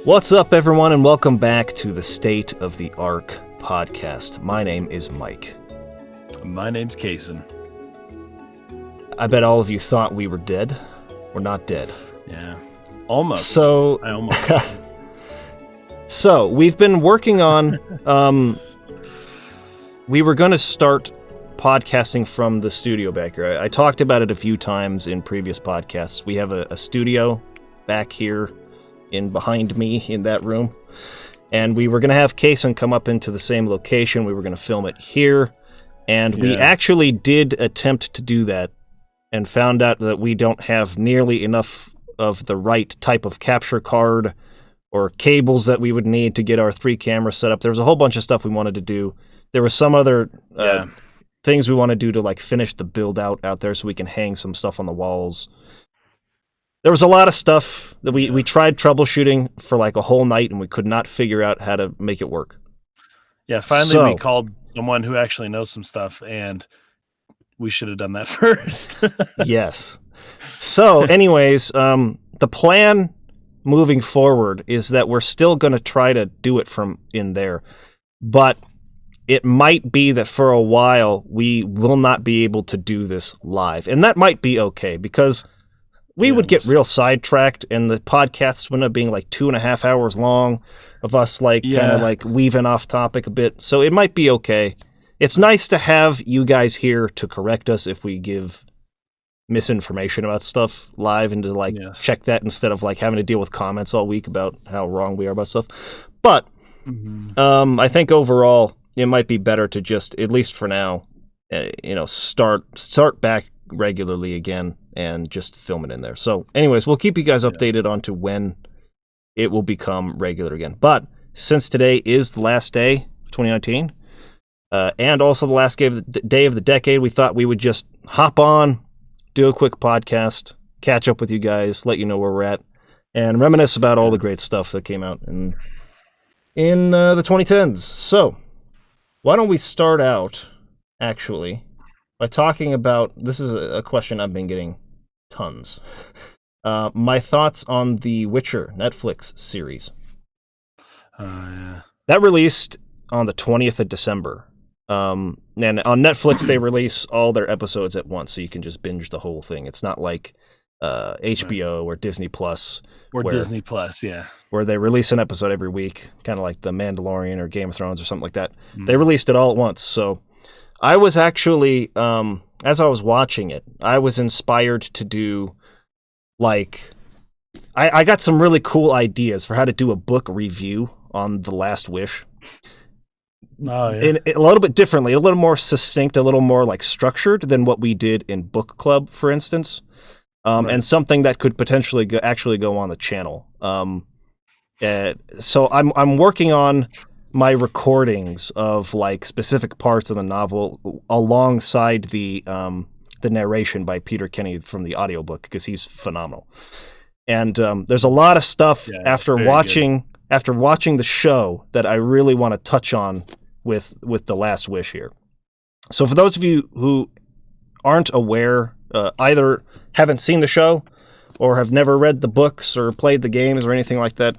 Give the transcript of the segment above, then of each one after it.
What's up, everyone, and welcome back to the State of the Arc podcast. My name is Mike. My name's Kason. I bet all of you thought we were dead. We're not dead. Yeah, almost. So, I almost. So we've been working on. We were going to start podcasting from the studio back here. I talked about it a few times in previous podcasts. We have a studio back here behind me in that room, and we were going to have Kason come up into the same location. We were going to film it here, and we actually did attempt to do that and found out that we don't have nearly enough of the right type of capture card or cables that we would need to get our 3 cameras set up. There was a whole bunch of stuff we wanted to do. There was some other things we want to do to like finish the build out there so we can hang some stuff on the walls. There was a lot of stuff that we tried troubleshooting for like a whole night, and we could not figure out how to make it work. Yeah, finally we called someone who actually knows some stuff, and we should have done that first. Yes. So anyways, the plan moving forward is that we're still going to try to do it from in there, but it might be that for a while we will not be able to do this live, and that might be okay because we would get real sidetracked, and the podcasts would end up being like 2.5 hours long of us like kind of like weaving off topic a bit. So it might be okay. It's nice to have you guys here to correct us if we give misinformation about stuff live and to like check that instead of like having to deal with comments all week about how wrong we are about stuff. But I think overall it might be better to just, at least for now, start back regularly again and just film it in there. So anyways, we'll keep you guys updated on to when it will become regular again. But since today is the last day of 2019, and also the last day of the decade, we thought we would just hop on, do a quick podcast, catch up with you guys, let you know where we're at, and reminisce about all the great stuff that came out in the 2010s. So why don't we start out, actually, by talking about, this is a question I've been getting tons, my thoughts on the Witcher Netflix series. That released on the 20th of December. And on Netflix, they release all their episodes at once, so you can just binge the whole thing. It's not like HBO or Disney Plus. Disney Plus, where they release an episode every week, kind of like The Mandalorian or Game of Thrones or something like that. They released it all at once, so I was actually, as I was watching it, I was inspired to do, like, I got some really cool ideas for how to do a book review on The Last Wish. Oh, yeah. And a little bit differently, a little more succinct, a little more, like, structured than what we did in Book Club, for instance, and something that could potentially actually go on the channel. So I'm working on my recordings of like specific parts of the novel alongside the narration by Peter Kenny from the audiobook, because he's phenomenal. And there's a lot of stuff after watching the show that I really want to touch on with The Last Wish here. So for those of you who aren't aware, either haven't seen the show or have never read the books or played the games or anything like that,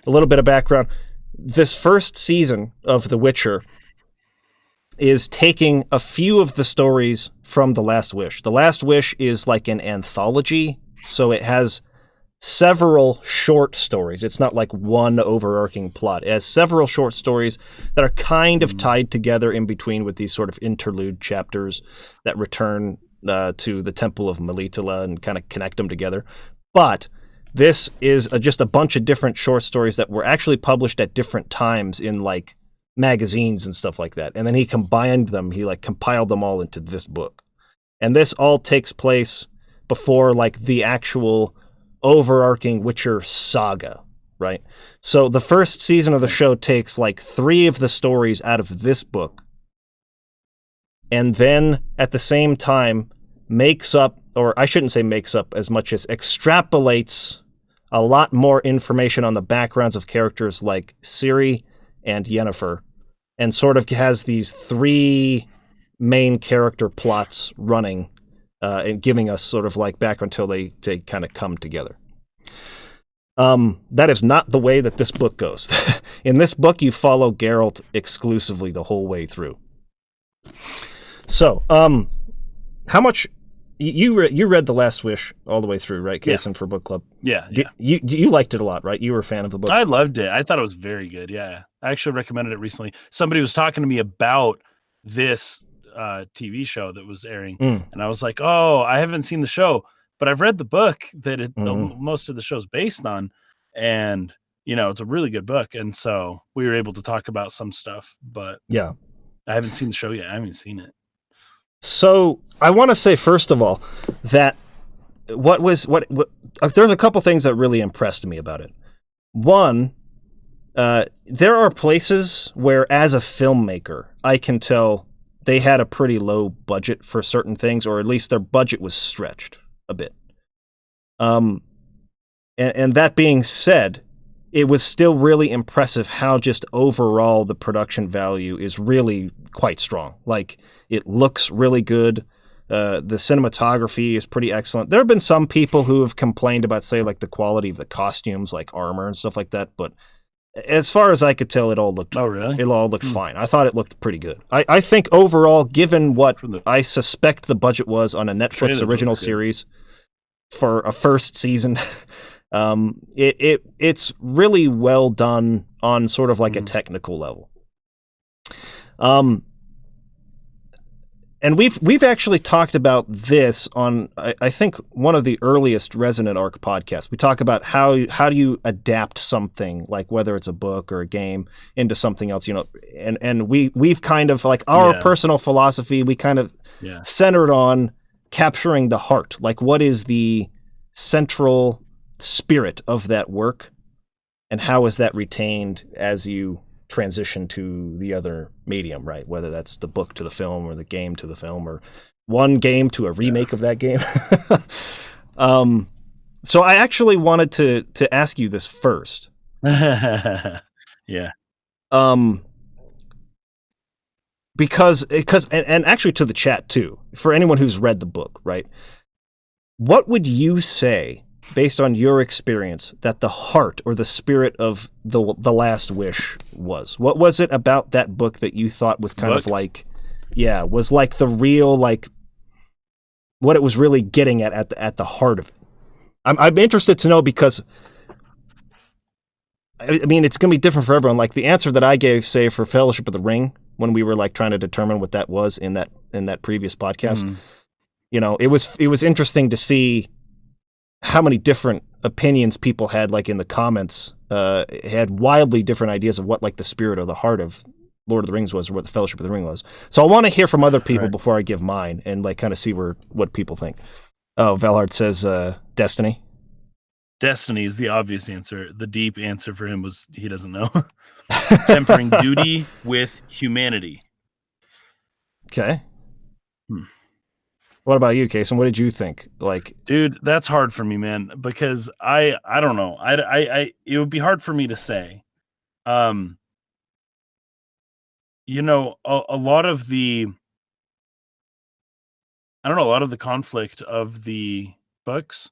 a little bit of background. This first season of The Witcher is taking a few of the stories from The Last Wish. The Last Wish is like an anthology, so it has several short stories. It's not like one overarching plot. It has several short stories that are kind of tied together in between with these sort of interlude chapters that return to the Temple of Melitele and kind of connect them together. But this is just a bunch of different short stories that were actually published at different times in like magazines and stuff like that. And then he combined them. He like compiled them all into this book. And this all takes place before like the actual overarching Witcher saga, right? So the first season of the show takes like 3 of the stories out of this book, and then at the same time makes up, or I shouldn't say makes up as much as extrapolates a lot more information on the backgrounds of characters like Ciri and Yennefer, and sort of has these 3 main character plots running and giving us sort of like back until they kind of come together. That is not the way that this book goes. In this book, you follow Geralt exclusively the whole way through. So, how much you read The Last Wish all the way through, right, Kason, for book club? Yeah. You liked it a lot, right? You were a fan of the book. I loved it. I thought it was very good. Yeah, I actually recommended it recently. Somebody was talking to me about this TV show that was airing, and I was like, "Oh, I haven't seen the show, but I've read the book that most of the show's based on, and it's a really good book." And so we were able to talk about some stuff, but yeah, I haven't seen the show yet. I haven't seen it. So I want to say, first of all, that there's a couple things that really impressed me about it. One, there are places where, as a filmmaker, I can tell they had a pretty low budget for certain things, or at least their budget was stretched a bit. And that being said, it was still really impressive how just overall the production value is really quite strong. Like, it looks really good. The cinematography is pretty excellent. There have been some people who have complained about, say, like the quality of the costumes, like armor and stuff like that. But as far as I could tell, it all looked fine. I thought it looked pretty good. I think overall, given what I suspect the budget was on a Netflix original series for a first season, it's really well done on sort of like a technical level. And we've actually talked about this on, I think, one of the earliest Resonant Arc podcasts. We talk about how do you adapt something, like whether it's a book or a game, into something else, and we've kind of, like, our personal philosophy, we kind of centered on capturing the heart. Like, what is the central spirit of that work, and how is that retained as you transition to the other medium, right? Whether that's the book to the film, or the game to the film, or one game to a remake of that game. So I actually wanted to ask you this first. Yeah. Because actually to the chat too, for anyone who's read the book, right? What would you say, based on your experience, that the heart or the spirit of the Last Wish was? What was it about that book that you thought was kind of like, was like the real, like, what it was really getting at the heart of it? I'm interested to know, because I mean, it's going to be different for everyone. Like, the answer that I gave, say, for Fellowship of the Ring, when we were like trying to determine what that was in that previous podcast, it was interesting to see how many different opinions people had, like, in the comments, had wildly different ideas of what, like, the spirit or the heart of Lord of the Rings was, or what the Fellowship of the Ring was. So I want to hear from other people before I give mine, and like kind of see what people think. Oh, Valhard says Destiny. Destiny is the obvious answer. The deep answer for him was he doesn't know. Tempering duty with humanity. Okay. What about you, Kason? What did you think? Like, dude, that's hard for me, man, because I don't know. I it would be hard for me to say. A lot of the, a lot of the conflict of the books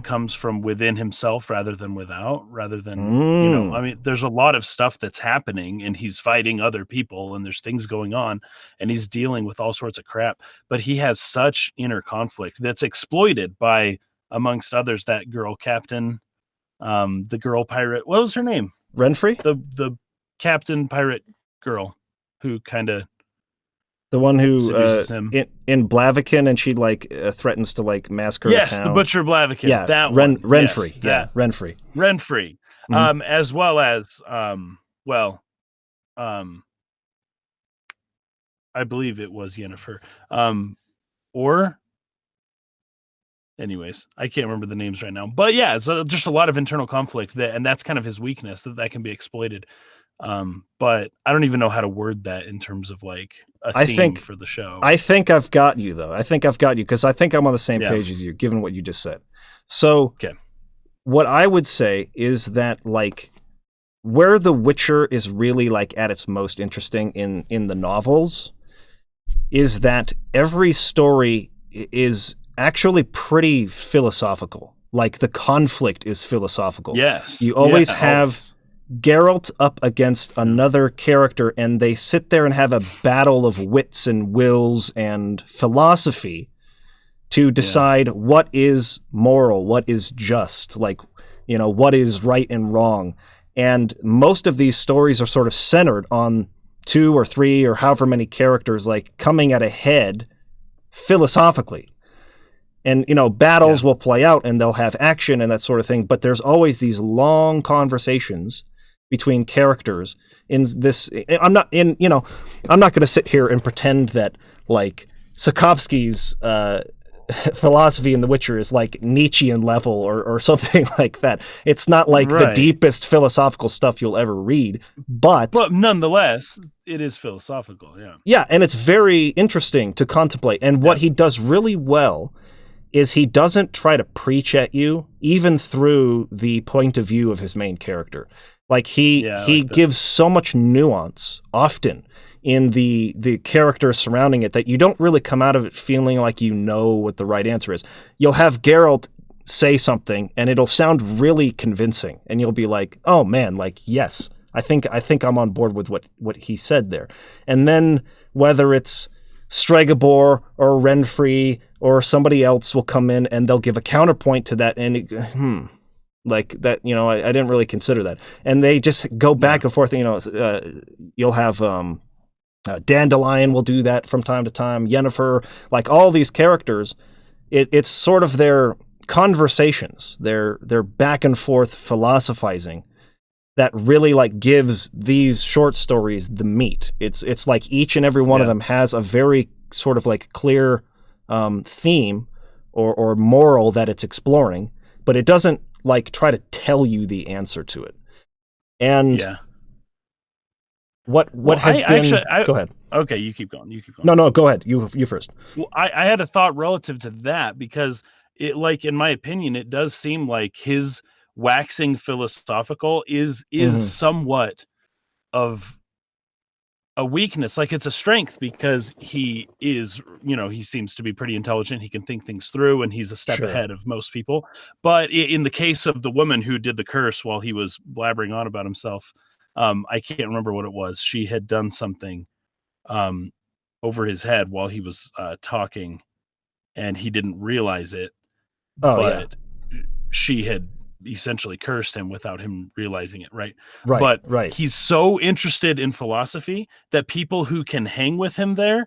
comes from within himself rather than I mean, there's a lot of stuff that's happening, and he's fighting other people, and there's things going on, and he's dealing with all sorts of crap, but he has such inner conflict that's exploited by, amongst others, that girl captain, the girl pirate. What was her name? Renfrey? The captain pirate girl who kind of, the one who in Blaviken, and she like threatens to like massacre the town. The Butcher Blaviken. Yeah, that Renfrey. Renfrey. Mm-hmm. As well as I believe it was Yennefer. Or anyways, I can't remember the names right now. But yeah, it's just a lot of internal conflict, and that's kind of his weakness, that can be exploited. But I don't even know how to word that in terms of like a theme for the show. I think I've got you, though. I think I've got you, because I think I'm on the same page as you, given what you just said. So what I would say is that, like, where The Witcher is really like at its most interesting in the novels is that every story is actually pretty philosophical. Like the conflict is philosophical. Yes. You always Yeah, have always. Geralt up against another character, and they sit there and have a battle of wits and wills and philosophy to decide what is moral, what is just, like, you know, what is right and wrong. And most of these stories are sort of centered on 2 or 3 or however many characters, like, coming at a head philosophically. And, you know, battles will play out and they'll have action and that sort of thing, but there's always these long conversations between characters in this. I'm not going to sit here and pretend that, like, Sapkowski's philosophy in The Witcher is like Nietzschean level or something like that. It's not like the deepest philosophical stuff you'll ever read, but nonetheless, it is philosophical. Yeah, and it's very interesting to contemplate. And what he does really well is he doesn't try to preach at you, even through the point of view of his main character. Like he gives so much nuance often in the characters surrounding it that you don't really come out of it feeling like you know what the right answer is. You'll have Geralt say something and it'll sound really convincing, and you'll be like, "Oh man, like yes, I think I'm on board with what he said there." And then whether it's Stregobor or Renfrey or somebody else will come in and they'll give a counterpoint to that, and like that, you know, I didn't really consider that. And they just go back and forth. You know, you'll have Dandelion will do that from time to time. Yennefer, like all these characters, it's sort of their conversations, their back and forth philosophizing that really like gives these short stories the meat. It's like each and every one of them has a very sort of like clear theme or moral that it's exploring, but it doesn't like try to tell you the answer to it. And what has been... Go ahead. Okay, you keep going. No, go ahead. You first. Well, I had a thought relative to that, because it, like, in my opinion, it does seem like his waxing philosophical is somewhat of a weakness. Like, it's a strength because he is, you know, he seems to be pretty intelligent. He can think things through, and he's a step ahead of most people. But in the case of the woman who did the curse while he was blabbering on about himself, I can't remember what it was. She had done something over his head while he was talking, and he didn't realize it. But she had essentially cursed him without him realizing it, right? But he's so interested in philosophy that people who can hang with him there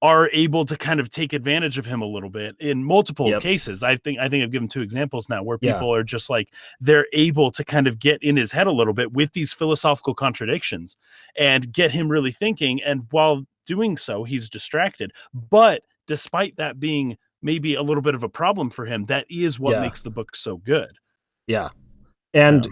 are able to kind of take advantage of him a little bit in multiple cases. I think I've given 2 examples now where people are just like, they're able to kind of get in his head a little bit with these philosophical contradictions and get him really thinking. And while doing so, he's distracted. But despite that being maybe a little bit of a problem for him, that is what makes the book so good. Yeah. And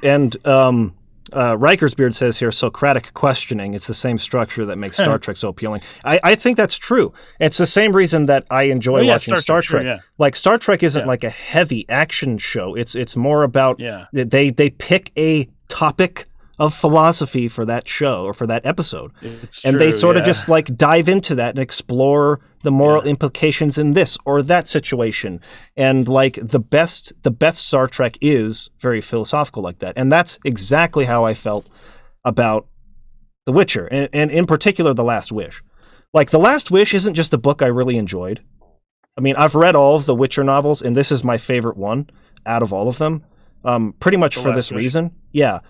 Riker's Beard says here, Socratic questioning. It's the same structure that makes Star Trek so appealing. I think that's true. It's the same reason that I enjoy watching Star Trek. Sure, like Star Trek isn't like a heavy action show. It's more about they pick a topic of philosophy for that show or for that episode. And they sort of just like dive into that and explore the moral implications in this or that situation. And like the best Star Trek is very philosophical like that. And that's exactly how I felt about The Witcher, and in particular, The Last Wish. Like, The Last Wish isn't just a book I really enjoyed. I mean, I've read all of the Witcher novels, and this is my favorite one out of all of them, pretty much for this reason. Yeah.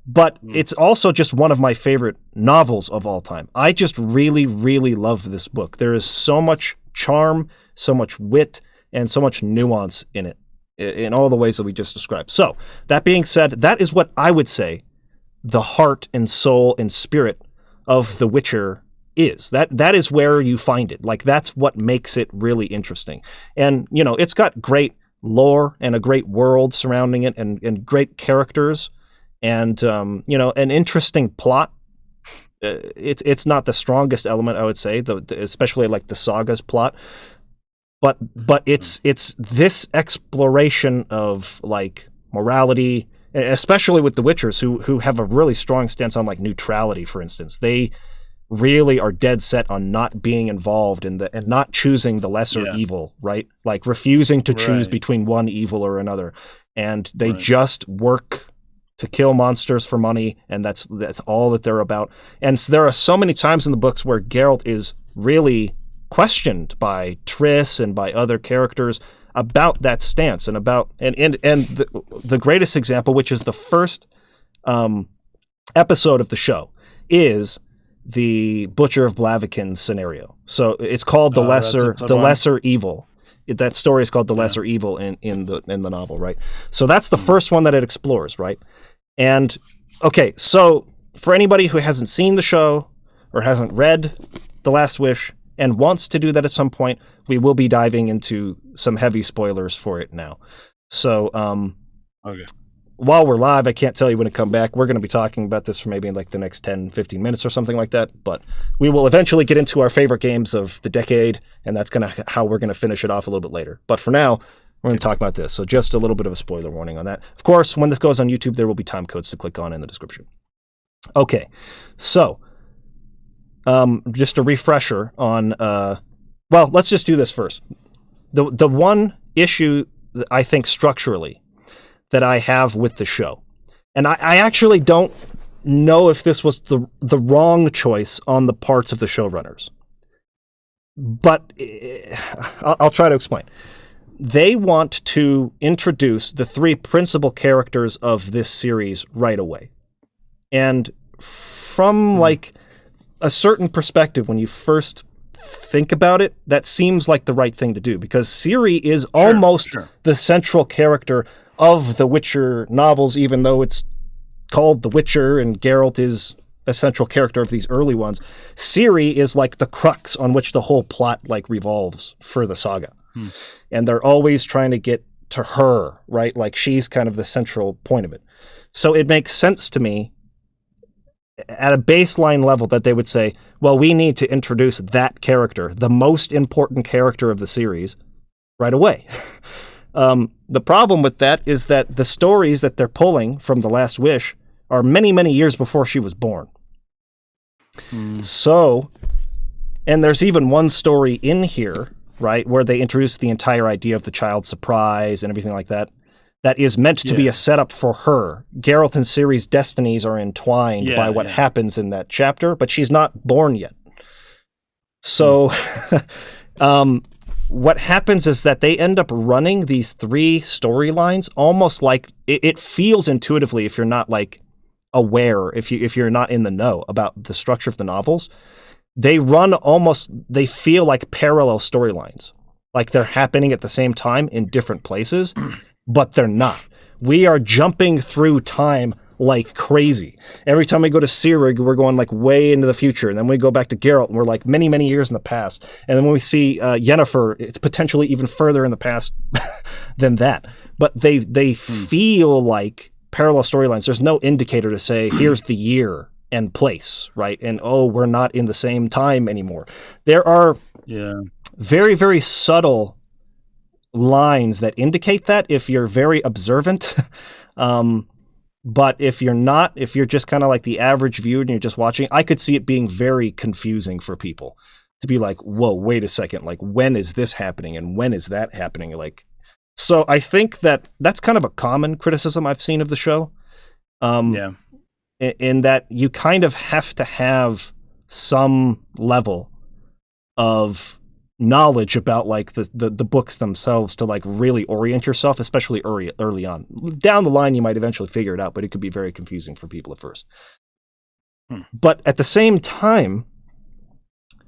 But it's also just one of my favorite novels of all time. I just really, really love this book. There is so much charm, so much wit, and so much nuance in it, in all the ways that we just described. So, that being said, that is what I would say the heart and soul and spirit of The Witcher is. That is where you find it. Like, that's what makes it really interesting. And, you know, it's got great lore and a great world surrounding it and great characters. And, you know, an interesting plot. It's not the strongest element, I would say, especially like the saga's plot. But it's this exploration of like morality, especially with the Witchers who have a really strong stance on like neutrality, for instance. They really are dead set on not being involved in and not choosing the lesser evil, right? Like refusing to choose between one evil or another. and they just work to kill monsters for money, and that's all that they're about. And so there are so many times in the books where Geralt is really questioned by Triss and by other characters about that stance and about and the greatest example, which is the first episode of the show, is the Butcher of Blaviken scenario. So it's called the lesser evil. That story is called The Lesser Evil in the novel, right? So that's the first one that it explores, right? And okay, so for anybody who hasn't seen the show or hasn't read The Last Wish and wants to do that at some point, we will be diving into some heavy spoilers for it now. So while we're live, I can't tell you when to come back. We're going to be talking about this for maybe in like the next 10, 15 minutes or something like that. But we will eventually get into our favorite games of the decade, and that's how we're going to finish it off a little bit later. But for now, we're going to talk about this. So just a little bit of a spoiler warning on that. Of course, when this goes on YouTube, there will be time codes to click on in the description. Okay, so just a refresher on... well, let's just do this first. The one issue that I think structurally that I have with the show, and I actually don't know if this was the wrong choice on the parts of the showrunners, but I'll try to explain. They want to introduce the three principal characters of this series right away. And from like a certain perspective, when you first think about it, that seems like the right thing to do, because Ciri is almost the central character of the Witcher novels, even though it's called The Witcher and Geralt is a central character of these early ones. Ciri is like the crux on which the whole plot like revolves for the saga. And they're always trying to get to her, right? Like she's kind of the central point of it. So it makes sense to me at a baseline level that they would say, well, we need to introduce that character, the most important character of the series, right away. The problem with that is that the stories that they're pulling from The Last Wish are many, many years before she was born. So, and there's even one story in here, right, where they introduce the entire idea of the child surprise and everything like that, that is meant to be a setup for her. Geralt and Ciri's destinies are entwined by what happens in that chapter, but she's not born yet. So what happens is that they end up running these three storylines almost like it feels intuitively, if you're not like aware, if you're not in the know about the structure of the novels, they feel like parallel storylines, like they're happening at the same time in different places, but they're not. We are jumping through time like crazy. Every time we go to Ciri, we're going like way into the future, and then we go back to Geralt, and we're like many, many years in the past. And then when we see Yennefer, it's potentially even further in the past than that. But they feel like parallel storylines. There's no indicator to say, here's the year and place, right? And, oh, we're not in the same time anymore. There are very, very subtle lines that indicate that if you're very observant. But if you're not, if you're just kind of like the average viewer and you're just watching, I could see it being very confusing for people to be like, whoa, wait a second. Like, when is this happening? And when is that happening? Like, so I think that's kind of a common criticism I've seen of the show. In that you kind of have to have some level of knowledge about like the books themselves to like really orient yourself, especially early on. Down the line, you might eventually figure it out, but it could be very confusing for people at first. But at the same time,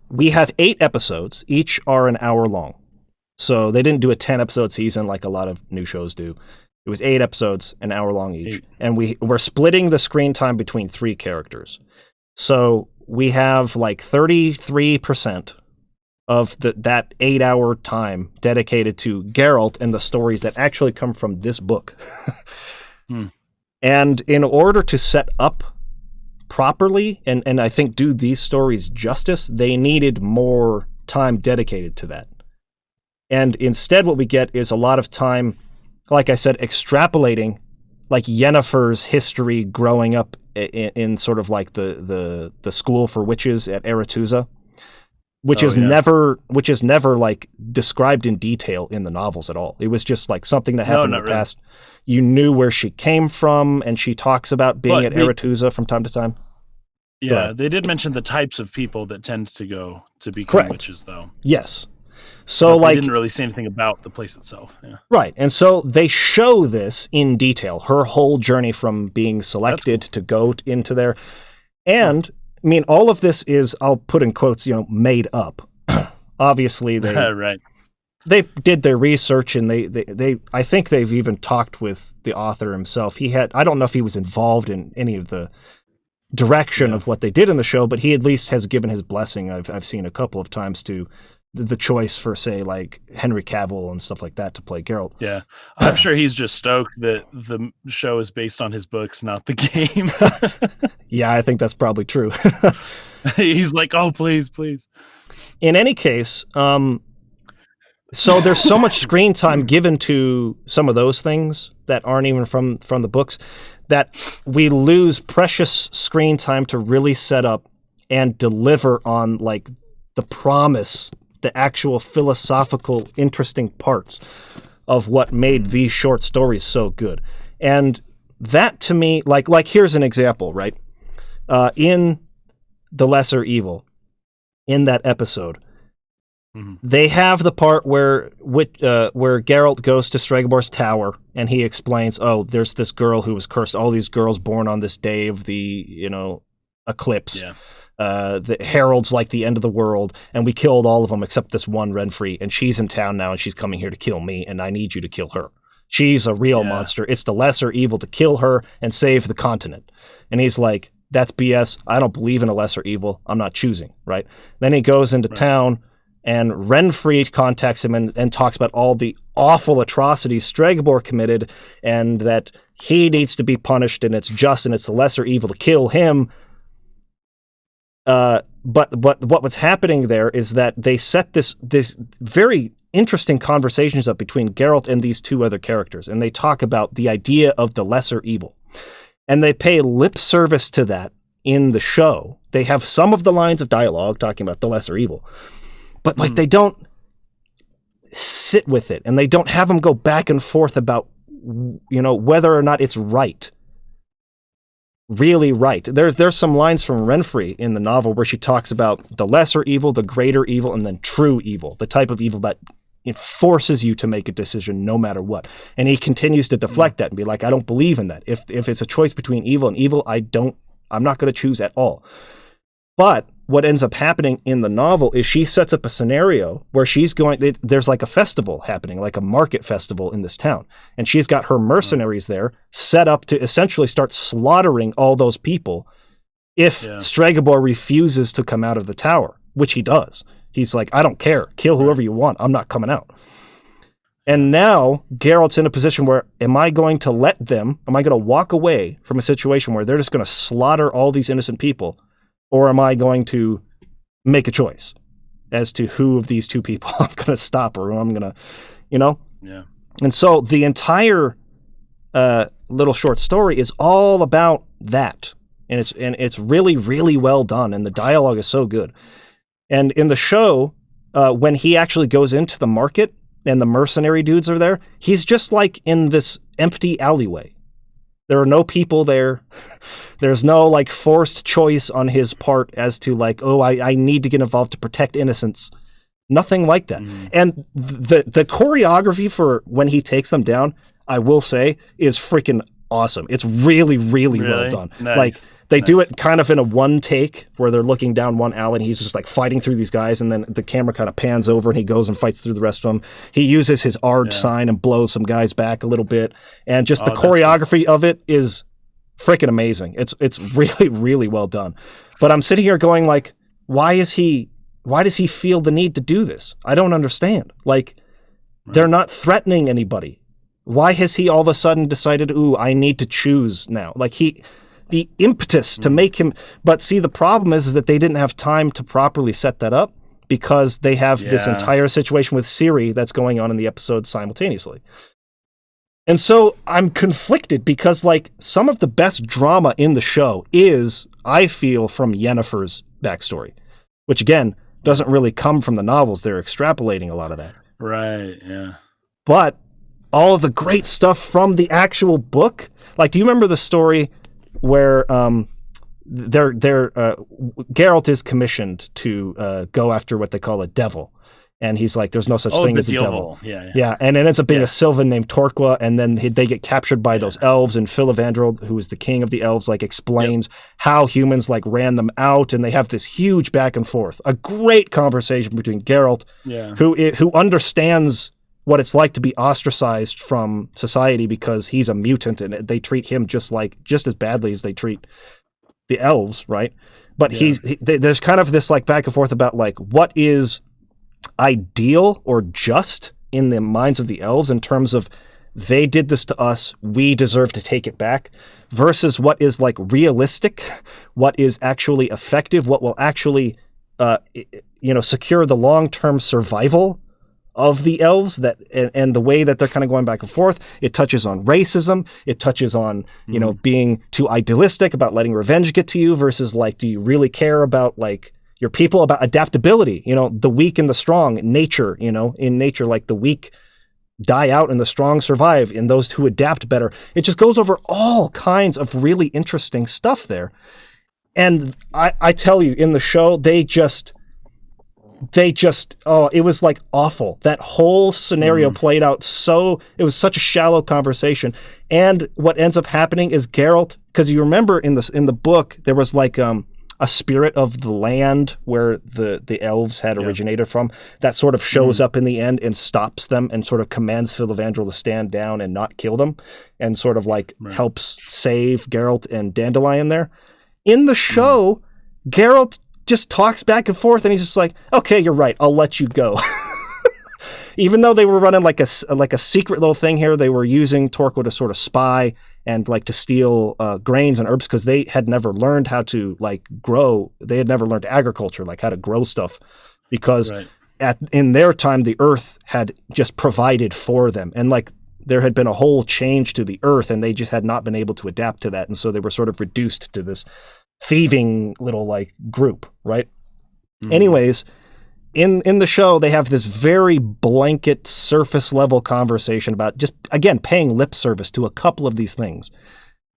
we have 8 episodes. Each are an hour long. So they didn't do a 10-episode season like a lot of new shows do. It was 8 episodes, an hour long each. And we're splitting the screen time between 3 characters. So we have like 33% of that 8-hour time dedicated to Geralt and the stories that actually come from this book. And in order to set up properly and I think do these stories justice, they needed more time dedicated to that. And instead what we get is a lot of time, like I said, extrapolating like Yennefer's history growing up in sort of like the school for witches at Aretuza. which is never like described in detail in the novels at all. It was just like something that happened in the past. You knew where she came from, and she talks about being at Aretusa from time to time. Yeah, they did mention the types of people that tend to go to become witches, though. Yes. So they didn't really say anything about the place itself. Yeah. Right. And so they show this in detail, her whole journey from being selected to go into there. And I mean, all of this is, I'll put in quotes, made up. Obviously, they they did their research, and they I think they've even talked with the author himself. I don't know if he was involved in any of the direction of what they did in the show, but he at least has given his blessing. I've seen a couple of times to the choice for, say, like Henry Cavill and stuff like that to play Geralt. Yeah, I'm sure he's just stoked that the show is based on his books, not the game. Yeah, I think that's probably true. He's like, oh, please. In any case, so there's so much screen time given to some of those things that aren't even from the books that we lose precious screen time to really set up and deliver on like the promise, the actual philosophical, interesting parts of what made these short stories so good. And that to me, like here's an example, right? In The Lesser Evil, in that episode, they have the part where Geralt goes to Stregobor's tower and he explains, oh, there's this girl who was cursed, all these girls born on this day of the, eclipse. Yeah. That heralds like the end of the world, and we killed all of them except this one Renfrey, and she's in town now, and she's coming here to kill me, and I need you to kill her. She's a real monster. It's the lesser evil to kill her and save the continent. And he's like, that's BS. I don't believe in a lesser evil. I'm not choosing, right? Then he goes into town, and Renfrey contacts him and talks about all the awful atrocities Stregobor committed, and that he needs to be punished, and it's just, and it's the lesser evil to kill him. But what was happening there is that they set this very interesting conversations up between Geralt and these two other characters, and they talk about the idea of the lesser evil, and they pay lip service to that in the show. They have some of the lines of dialogue talking about the lesser evil, but like they don't sit with it, and they don't have them go back and forth about whether or not it's right. Really right. There's some lines from Renfrey in the novel where she talks about the lesser evil, the greater evil, and then true evil, the type of evil that it forces you to make a decision no matter what. And he continues to deflect that and be like, I don't believe in that. If it's a choice between evil and evil, I'm not going to choose at all. But what ends up happening in the novel is she sets up a scenario where there's like a festival happening, like a market festival in this town. And she's got her mercenaries there set up to essentially start slaughtering all those people if Stregobor refuses to come out of the tower, which he does. He's like, I don't care. Kill whoever you want. I'm not coming out. And now Geralt's in a position where, am I going to walk away from a situation where they're just going to slaughter all these innocent people? Or am I going to make a choice as to who of these two people I'm going to stop or who I'm going to, Yeah. And so the entire little short story is all about that. And it's really, really well done. And the dialogue is so good. And in the show, when he actually goes into the market and the mercenary dudes are there, he's just like in this empty alleyway. There are no people there. There's no like forced choice on his part as to like, oh, I need to get involved to protect innocence. Nothing like that. And the choreography for when he takes them down, I will say, is freaking awesome. It's really, really well done. Nice. Like they do it kind of in a one take where they're looking down one alley and he's just like fighting through these guys, and then the camera kind of pans over and he goes and fights through the rest of them. He uses his Arge sign and blows some guys back a little bit, and just the choreography of it is freaking amazing. It's really, really well done. But I'm sitting here going like, why does he feel the need to do this? I don't understand. Like, they're not threatening anybody. Why has he all of a sudden decided, ooh, I need to choose now? Like the impetus to make him, but see, the problem is that they didn't have time to properly set that up because they have this entire situation with Ciri that's going on in the episode simultaneously. And so I'm conflicted because like some of the best drama in the show is, I feel, from Yennefer's backstory, which again, doesn't really come from the novels. They're extrapolating a lot of that. Right, yeah. But all of the great stuff from the actual book, like, do you remember the story where Geralt is commissioned to go after what they call a devil? And he's like, there's no such thing as a devil. Yeah. And it ends up being a Sylvan named Torqua, and then they get captured by those elves, and Filavandrel, who is the king of the elves, like explains how humans like ran them out, and they have this huge back and forth. A great conversation between Geralt, who understands what it's like to be ostracized from society because he's a mutant, and they treat him just as badly as they treat the elves, right? But there's kind of this like back and forth about like what is ideal or just in the minds of the elves in terms of they did this to us, we deserve to take it back, versus what is like realistic, what is actually effective, what will actually secure the long-term survival of the elves, that and the way that they're kind of going back and forth. It touches on racism, it touches on being too idealistic about letting revenge get to you versus like, do you really care about like your people, about adaptability, the weak and the strong, nature, in nature, like the weak die out and the strong survive, and those who adapt better. It just goes over all kinds of really interesting stuff there. And I tell you, in the show, it was like awful. That whole scenario played out it was such a shallow conversation. And what ends up happening is Geralt, because you remember in the book, there was like a spirit of the land where the elves had originated from that sort of shows up in the end and stops them and sort of commands Filavandrel to stand down and not kill them, and sort of like helps save Geralt and Dandelion there. In the show, Geralt just talks back and forth, and he's just like, okay, you're right, I'll let you go. Even though they were running like a secret little thing here, they were using Torqua to sort of spy and like to steal grains and herbs, because they had never learned how to like grow. They had never learned agriculture, like how to grow stuff, because in their time, the earth had just provided for them. And like there had been a whole change to the earth, and they just had not been able to adapt to that. And so they were sort of reduced to this thieving little like group, right? Anyways, in the show, they have this very blanket, surface level conversation about just, again, paying lip service to a couple of these things.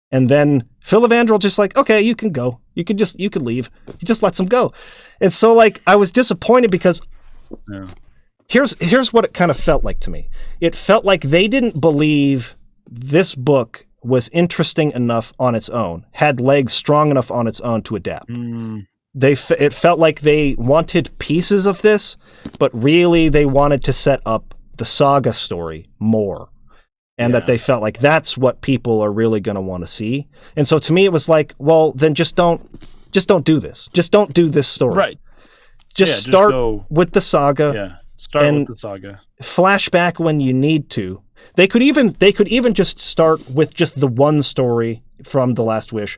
And then Filavandrel just like, okay, you can go. You can leave. He just lets him go. And so like, I was disappointed because here's what it kind of felt like to me. It felt like they didn't believe this book was interesting enough on its own, had legs strong enough on its own to adapt. It felt like they wanted pieces of this, but really they wanted to set up the saga story more. And that they felt like that's what people are really going to want to see. And so to me, it was like, well, then just don't do this. Just don't do this story. Right. Just start with the saga. Yeah. Start with the saga. Flashback when you need to. They could even just start with just the one story from The Last Wish,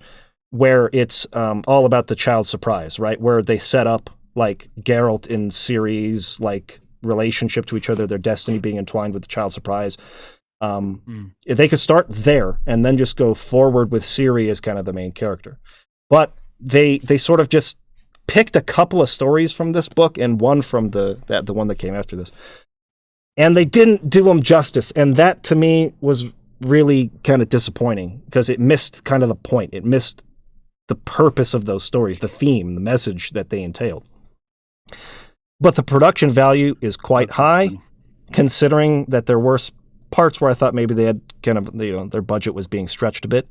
where it's all about the child surprise, right? Where they set up like Geralt and Ciri's like relationship to each other, their destiny being entwined with the child surprise. They could start there and then just go forward with Ciri as kind of the main character. But they sort of just picked a couple of stories from this book and one from the one that came after this. And they didn't do them justice. And that to me was really kind of disappointing, because it missed kind of the point. It missed the purpose of those stories, the theme, the message that they entailed. But the production value is quite high, considering that there were parts where I thought maybe they had kind of, their budget was being stretched a bit.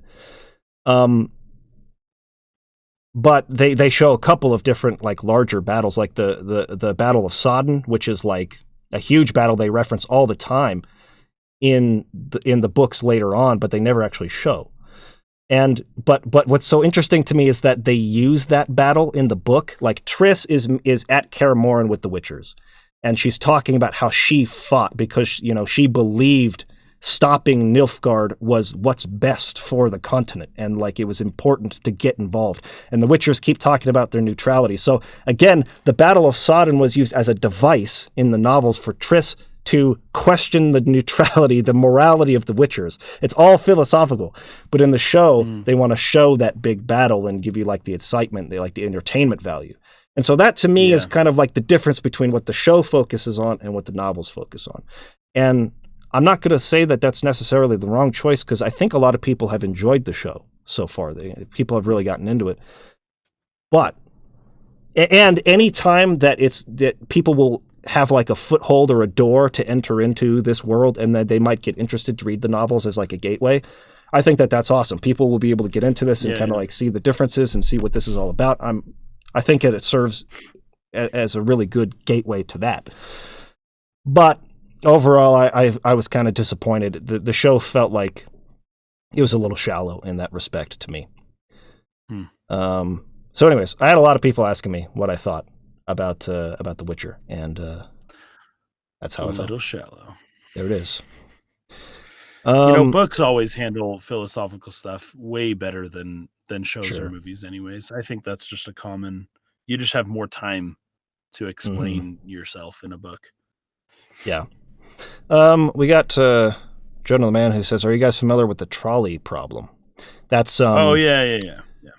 But they show a couple of different like larger battles, like the Battle of Sodden, which is like a huge battle they reference all the time in the books later on, but they never actually show. But what's so interesting to me is that they use that battle in the book. Like Triss is at Kaer Morhen with the Witchers, and she's talking about how she fought because she believed stopping Nilfgaard was what's best for the continent, and like it was important to get involved. And the Witchers keep talking about their neutrality. So again, the Battle of Sodden was used as a device in the novels for Triss to question the neutrality, the morality of the Witchers. It's all philosophical. But in the show, they want to show that big battle and give you like the excitement, they like the entertainment value. And so that to me is Yeah. kind of like the difference between what the show focuses on and what the novels focus on. And I'm not going to say that that's necessarily the wrong choice, because I think a lot of people have enjoyed the show so far. People have really gotten into it. But, and any time that people will have like a foothold or a door to enter into this world, and that they might get interested to read the novels as like a gateway, I think that that's awesome. People will be able to get into this and kind of like see the differences and see what this is all about. I think that it serves as a really good gateway to that. But overall, I was kind of disappointed. The show felt like it was a little shallow in that respect to me. So anyways, I had a lot of people asking me what I thought about The Witcher, and that's how I felt. A little shallow. There it is. Books always handle philosophical stuff way better than shows or movies anyways. I think that's just you just have more time to explain yourself in a book. Yeah. We got Jonah the Man, who says, are you guys familiar with the trolley problem? That's yeah.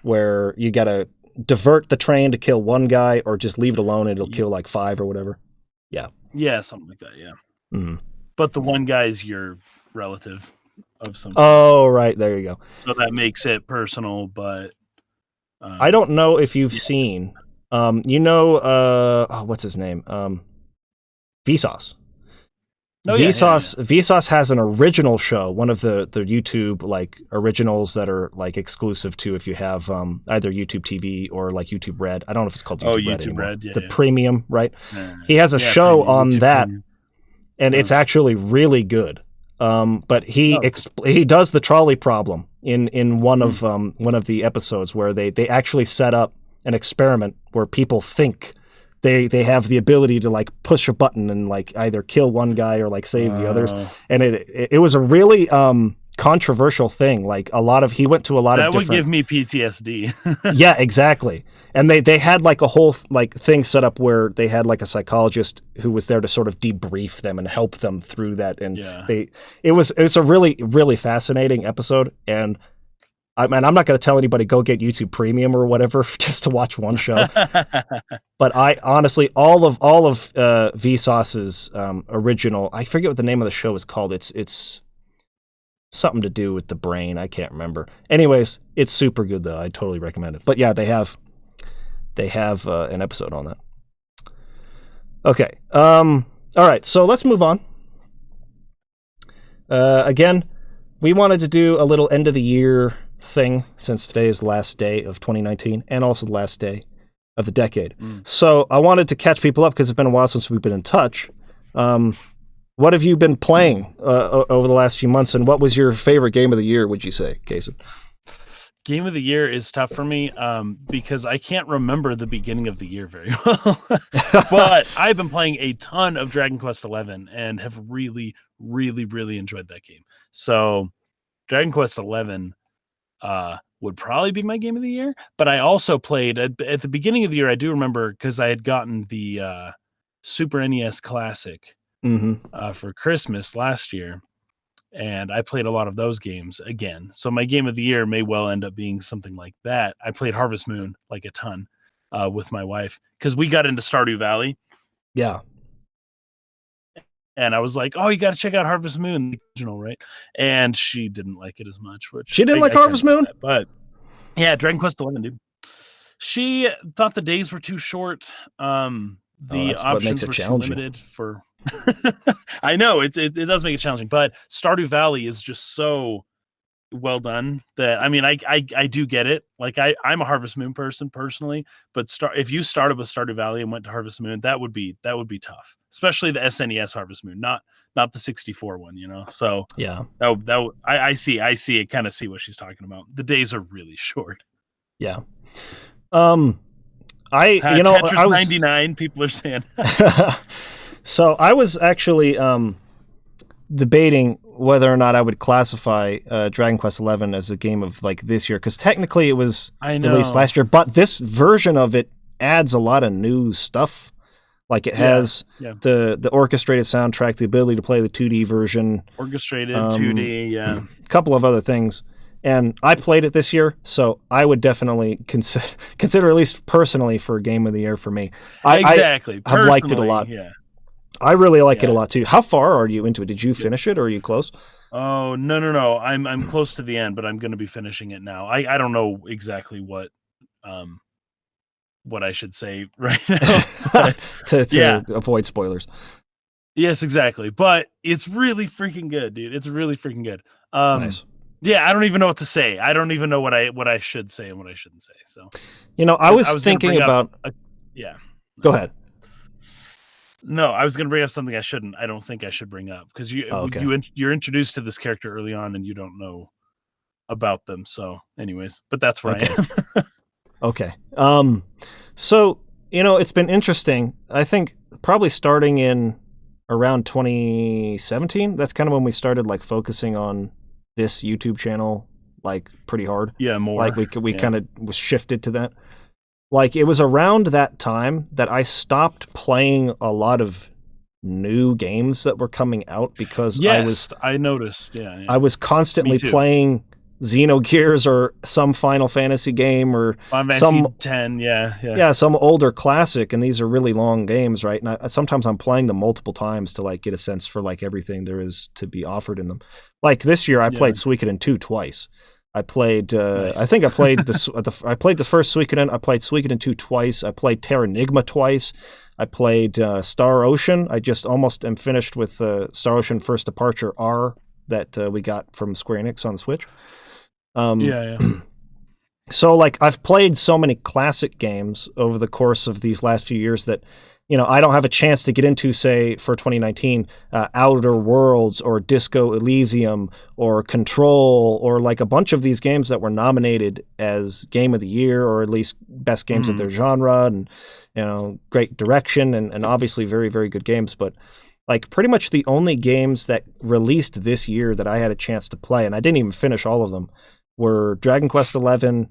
Where you got to divert the train to kill one guy, or just leave it alone and it'll kill like 5 or whatever. Yeah. Yeah, something like that, yeah. Mm-hmm. But the one guy's your relative of some sort. Oh, right. There you go. So that makes it personal, but I don't know if you've seen what's his name? Vsauce. Vsauce has an original show, one of the YouTube like originals that are like exclusive to if you have either YouTube TV or like YouTube Red. I don't know if it's called YouTube Red. The premium, right? He has a show on YouTube that, and it's actually really good. But he does the trolley problem in one of the episodes, where they actually set up an experiment where people think they have the ability to like push a button and like either kill one guy or like save the others. And it was a really controversial thing. Like he went to a lot of different... That would give me PTSD. Yeah, exactly. And they had like a whole like thing set up where they had like a psychologist who was there to sort of debrief them and help them through that. And it was a really, really fascinating episode. And I'm not going to tell anybody go get YouTube Premium or whatever just to watch one show. But I honestly, all of Vsauce's original, I forget what the name of the show is called. It's something to do with the brain. I can't remember. Anyways, it's super good though. I totally recommend it. But yeah, they have an episode on that. Okay. All right. So let's move on. Again, we wanted to do a little end of the year thing, since today is the last day of 2019 and also the last day of the decade. So I wanted to catch people up, because it's been a while since we've been in touch. What have you been playing over the last few months, and what was your favorite game of the year, would you say, Kason? Game of the year is tough for me because I can't remember the beginning of the year very well. But I've been playing a ton of Dragon Quest XI and have really, really, really enjoyed that game. So Dragon Quest XI would probably be my game of the year. But I also played at the beginning of the year. I do remember, because I had gotten the Super NES Classic for Christmas last year, and I played a lot of those games again. So my game of the year may well end up being something like that. I played Harvest Moon like a ton with my wife, because we got into Stardew Valley. Yeah. And I was like, oh, you got to check out Harvest Moon, the original, right? And she didn't like it as much. Which she didn't like Harvest Moon? But yeah, Dragon Quest XI, dude. She thought the days were too short. The options were too limited for... I know, it does make it challenging, but Stardew Valley is just so well done that, I mean, I do get it. Like, I'm a Harvest Moon person personally, but if you started with Stardew Valley and went to Harvest Moon, that would be tough, especially the SNES Harvest Moon, not the 64 one, you know. So yeah, I see it, kind of see what she's talking about. The days are really short. Yeah. Tetris 99, people are saying. So I was actually debating whether or not I would classify Dragon Quest XI as a game of like this year, because technically it was released last year, but this version of it adds a lot of new stuff. Like it has the orchestrated soundtrack, the ability to play the 2D version, orchestrated 2D, a couple of other things, And I played it this year, so I would definitely consider, at least personally, for Game of the Year for me. Exactly. I have liked it a lot. Yeah. I really like it a lot too. How far are you into it? Did you finish it, or are you close? Oh, no. I'm close to the end, but I'm going to be finishing it now. I don't know exactly what I should say right now. to avoid spoilers. Yes, exactly. But it's really freaking good, dude. It's really freaking good. Nice. Yeah, I don't even know what to say. I don't even know what I should say and what I shouldn't say. So, I was thinking about. Yeah. Go ahead. No, I was going to bring up something I shouldn't. I don't think I should bring up because you're introduced to this character early on and you don't know about them. So, anyways, but that's where I am. Okay. So it's been interesting. I think probably starting in around 2017. That's kind of when we started like focusing on this YouTube channel like pretty hard. Yeah, more. Like we kind of was shifted to that. Like it was around that time that I stopped playing a lot of new games that were coming out because I noticed. Yeah. I was constantly playing Xenogears or some Final Fantasy game or some 10, yeah, some older classic, and these are really long games, right? And sometimes I'm playing them multiple times to like get a sense for like everything there is to be offered in them. Like this year, I played Suikoden 2 twice. I played. Nice. I think I played I played the first Suikoden. I played Suikoden 2 twice. I played Terranigma twice. I played Star Ocean. I just almost am finished with Star Ocean First Departure R that we got from Square Enix on the Switch. So like I've played so many classic games over the course of these last few years that I don't have a chance to get into, say, for 2019, Outer Worlds or Disco Elysium or Control or like a bunch of these games that were nominated as Game of the Year or at least best games of their genre, and great direction and obviously very, very good games. But like pretty much the only games that released this year that I had a chance to play, and I didn't even finish all of them, were Dragon Quest XI,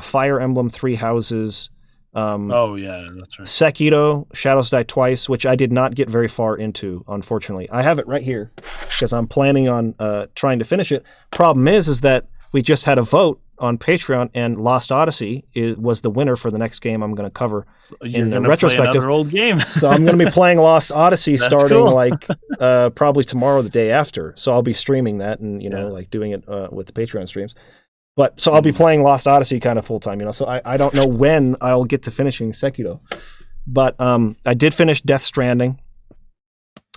Fire Emblem Three Houses, that's right, Sekiro, Shadows Die Twice, which I did not get very far into, unfortunately. I have it right here because I'm planning on trying to finish it. Problem is that we just had a vote on Patreon, and Lost Odyssey was the winner for the next game I'm going to cover in the retrospective. Play old game. So I'm going to be playing Lost Odyssey starting like probably tomorrow or the day after. So I'll be streaming that and like doing it with the Patreon streams. But so I'll be playing Lost Odyssey kind of full time, So I don't know when I'll get to finishing Sekiro. But I did finish Death Stranding.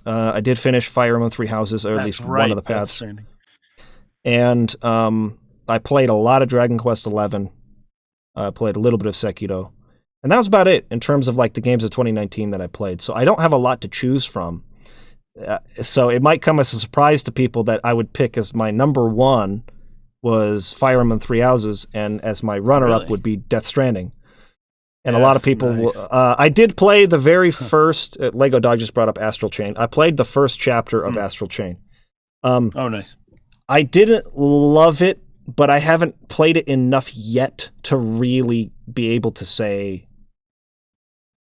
I did finish Fire Emblem Three Houses, or at least one of the paths. And I played a lot of Dragon Quest XI. I played a little bit of Sekiro. And that was about it in terms of like the games of 2019 that I played. So I don't have a lot to choose from. So it might come as a surprise to people that I would pick as my number one was Fire Emblem Three Houses, and as my runner-up would be Death Stranding. And a lot of people I did play the very first Lego Dog just brought up Astral Chain. I played the first chapter of Astral Chain. Nice. I didn't love it, but I haven't played it enough yet to really be able to say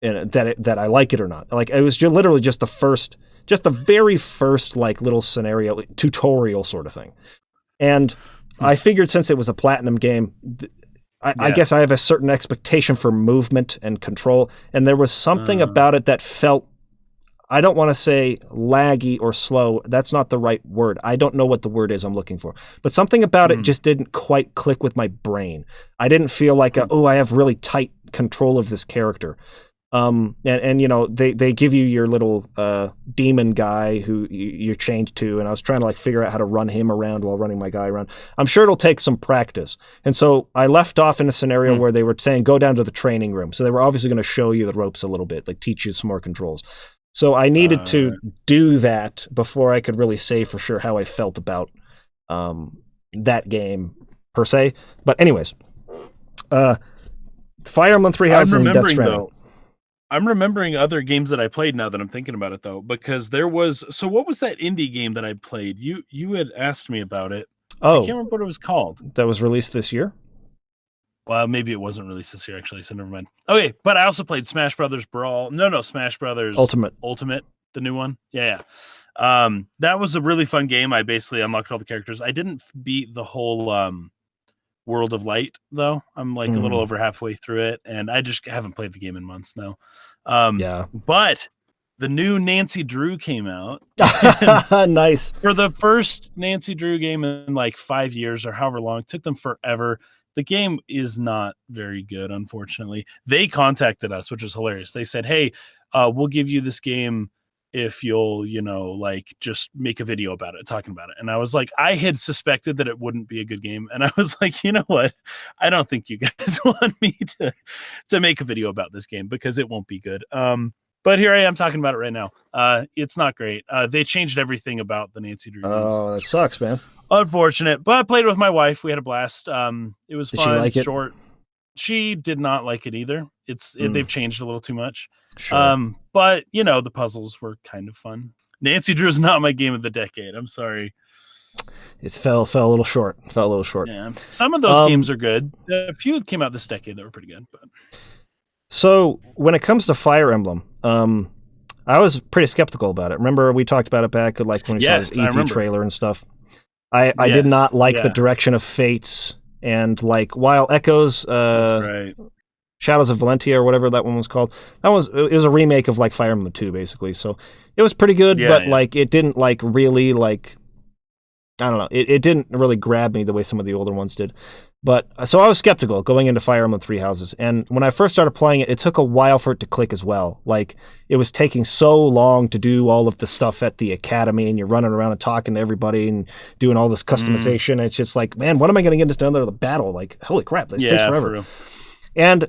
that I like it or not. Like it was literally just the very first like little scenario tutorial sort of thing. And I figured since it was a platinum game, I guess I have a certain expectation for movement and control. And there was something about it that felt, I don't want to say laggy or slow. That's not the right word. I don't know what the word is I'm looking for. But something about it just didn't quite click with my brain. I didn't feel like, I have really tight control of this character. And they give you your little demon guy who you're chained to, and I was trying to like figure out how to run him around while running my guy around. I'm sure it'll take some practice. And so I left off in a scenario where they were saying go down to the training room. So they were obviously going to show you the ropes a little bit, like teach you some more controls. So I needed to do that before I could really say for sure how I felt about that game per se. But anyways, Fire Emblem Three Houses and Death Stranding. I'm remembering other games that I played now that I'm thinking about it though, because there was, so what was that indie game that I played? You had asked me about it. I can't remember what it was called. That was released this year? Well, maybe it wasn't released this year actually, so never mind. Okay, but I also played Smash Brothers Brawl. No, Smash Brothers Ultimate, the new one. Yeah. That was a really fun game. I basically unlocked all the characters. I didn't beat the whole World of Light, though. I'm like a little Mm. over halfway through it, and I just haven't played the game in months now. Yeah. But the new Nancy Drew came out. Nice. For the first Nancy Drew game in like 5 years or however long, it took them forever. The game is not very good, unfortunately. They contacted us, which is hilarious. They said, hey, we'll give you this game if you'll, like just make a video about it, talking about it. And I was like, I had suspected that it wouldn't be a good game. And I was like, you know what? I don't think you guys want me to make a video about this game because it won't be good. But here I am talking about it right now. It's not great. They changed everything about the Nancy Drew games. Oh, that sucks, man. Unfortunate, but I played it with my wife. We had a blast. It was Did fun. she like it? Short. She did not like it either. They've changed a little too much. Sure. But the puzzles were kind of fun. Nancy Drew is not my game of the decade. I'm sorry. It fell a little short. Yeah, some of those games are good. A few came out this decade that were pretty good. But so when it comes to Fire Emblem, I was pretty skeptical about it. Remember we talked about it back like when we saw this E3 trailer and stuff. I did not like the direction of Fates and like Wild Echoes, that's right. Shadows of Valentia or whatever that one was called. It was a remake of like Fire Emblem 2 basically. So it was pretty good, but like it didn't like really like, I don't know. It didn't really grab me the way some of the older ones did. But so I was skeptical going into Fire Emblem Three Houses. And when I first started playing it, it took a while for it to click as well. Like it was taking so long to do all of the stuff at the academy and you're running around and talking to everybody and doing all this customization. It's just like, man, when am I going to get into another battle? Like, holy crap, this takes forever. And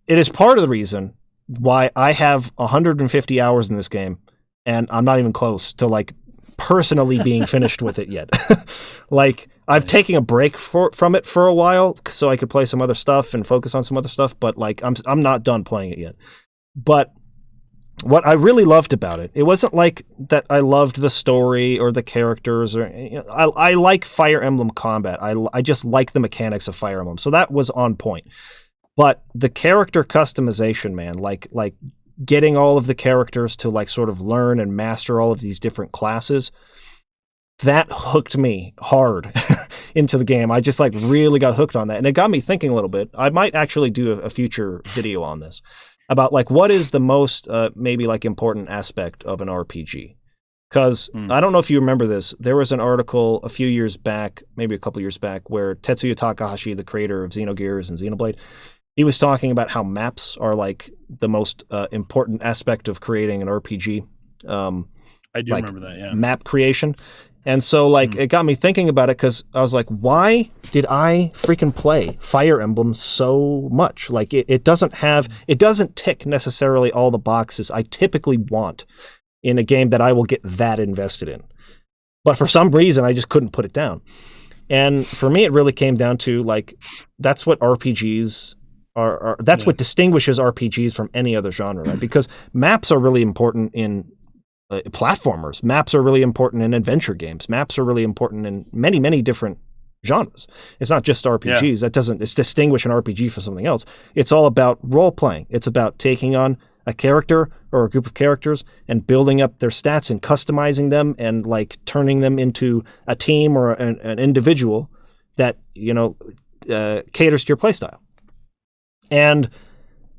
it is part of the reason why I have 150 hours in this game and I'm not even close to like personally being finished with it yet. Like I've taken a break from it for a while so I could play some other stuff and focus on some other stuff, but like I'm not done playing it yet. But what I really loved about it wasn't like that I loved the story or the characters or I like Fire Emblem combat. I just like the mechanics of Fire Emblem. So that was on point. But the character customization, man, like getting all of the characters to like sort of learn and master all of these different classes, that hooked me hard into the game. I just like really got hooked on that. And it got me thinking a little bit. I might actually do a future video on this about like what is the most maybe like important aspect of an RPG. Because I don't know if you remember this. There was an article a few years back, maybe a couple years back, where Tetsuya Takahashi, the creator of Xenogears and Xenoblade, he was talking about how maps are like the most important aspect of creating an RPG. I do remember that, yeah. Map creation. And so like it got me thinking about it because I was like, why did I freaking play Fire Emblem so much? Like it doesn't tick necessarily all the boxes I typically want in a game that I will get that invested in. But for some reason, I just couldn't put it down. And for me, it really came down to like, that's what RPGs are. That's what distinguishes RPGs from any other genre, right? Because maps are really important in platformers. Maps are really important in adventure games. Maps are really important in many, many different genres. It's not just RPGs. That doesn't distinguish an RPG from something else. It's all about role playing. It's about taking on a character or a group of characters and building up their stats and customizing them and like turning them into a team or an individual that, caters to your playstyle. And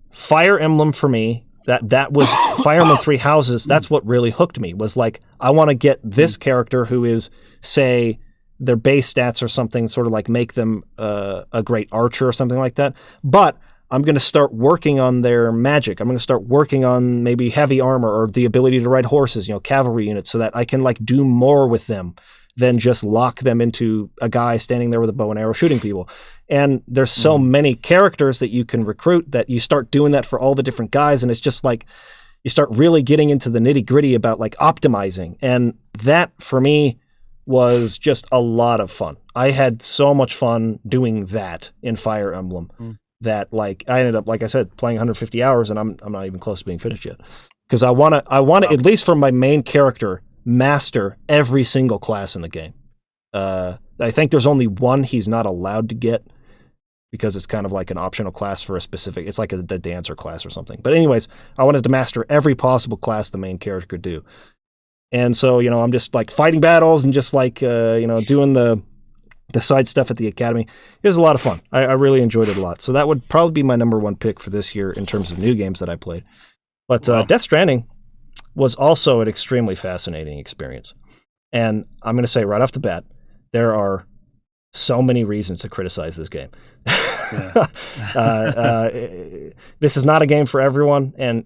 Fire Emblem for me, that was Fire Emblem Three Houses. That's what really hooked me, was like, I want to get this character who is, say, their base stats or something, sort of like make them a great archer or something like that. But I'm going to start working on their magic. I'm going to start working on maybe heavy armor or the ability to ride horses, cavalry units, so that I can like do more with them than just lock them into a guy standing there with a bow and arrow shooting people. And there's so many characters that you can recruit that you start doing that for all the different guys. And it's just like, you start really getting into the nitty gritty about like optimizing. And that for me was just a lot of fun. I had so much fun doing that in Fire Emblem that like I ended up, like I said, playing 150 hours and I'm not even close to being finished yet. Because I want to at least for my main character, master every single class in the game. I think there's only one he's not allowed to get because it's kind of like an optional class for a specific, it's like the dancer class or something. But anyways, I wanted to master every possible class the main character could do. And so, I'm just like fighting battles and just like, doing the the side stuff at the Academy. It was a lot of fun. I really enjoyed it a lot. So that would probably be my number one pick for this year in terms of new games that I played. But Death Stranding was also an extremely fascinating experience. And I'm going to say right off the bat, there are so many reasons to criticize this game. This is not a game for everyone. And,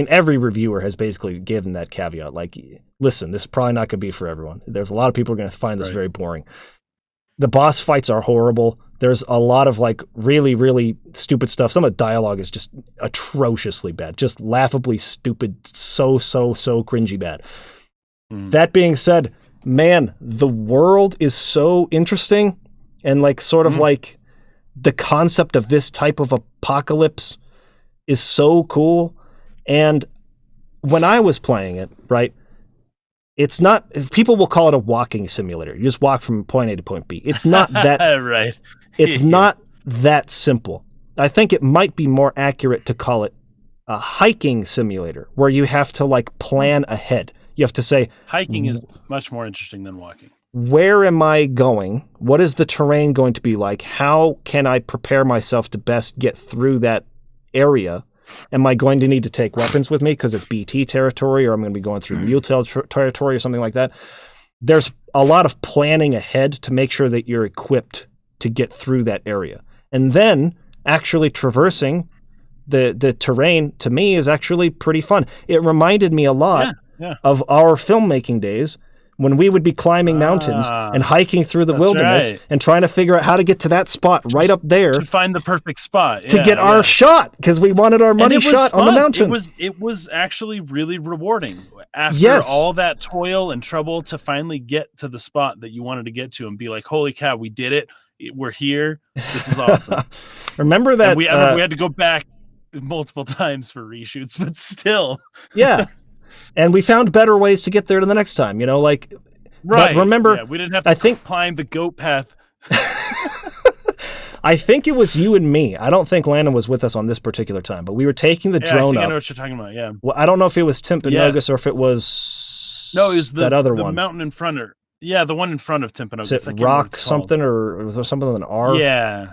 every reviewer has basically given that caveat. Like, listen, this is probably not going to be for everyone. There's a lot of people who are going to find this very boring. The boss fights are horrible. There's a lot of like really, really stupid stuff. Some of the dialogue is just atrociously bad, just laughably stupid, so cringy bad. That being said, man, the world is so interesting, and like sort of like the concept of this type of apocalypse is so cool. And when I was playing it, right, it's not, people will call it a walking simulator. You just walk from point A to point B. It's not that right. It's not that simple. I think it might be more accurate to call it a hiking simulator, where you have to like plan ahead. You have to say, hiking is much more interesting than walking. Where am I going? What is the terrain going to be like? How can I prepare myself to best get through that area? Am I going to need to take weapons with me because it's BT territory, or I'm going to be going through mule territory or something like that? There's a lot of planning ahead to make sure that you're equipped to get through that area. And then actually traversing the terrain, to me, is actually pretty fun. It reminded me a lot of our filmmaking days, when we would be climbing mountains and hiking through the wilderness and trying to figure out how to get to that spot right up there. To find the perfect spot. To get our shot, because we wanted our money shot on the mountain. It was actually really rewarding after all that toil and trouble to finally get to the spot that you wanted to get to and be like, holy cow, we did it. We're here. This is awesome. Remember that? We had to go back multiple times for reshoots, but still. Yeah. And we found better ways to get there to the next time, right. But remember, we didn't have to climb the goat path. I think it was you and me. I don't think Landon was with us on this particular time, but we were taking the drone up. I know what you're talking about, yeah. Well, I don't know if it was Timpanogos or if it was it was that other the one. mountain in front of the one in front of Timpanogos. Is it Rock something, or was there something with an R? Yeah.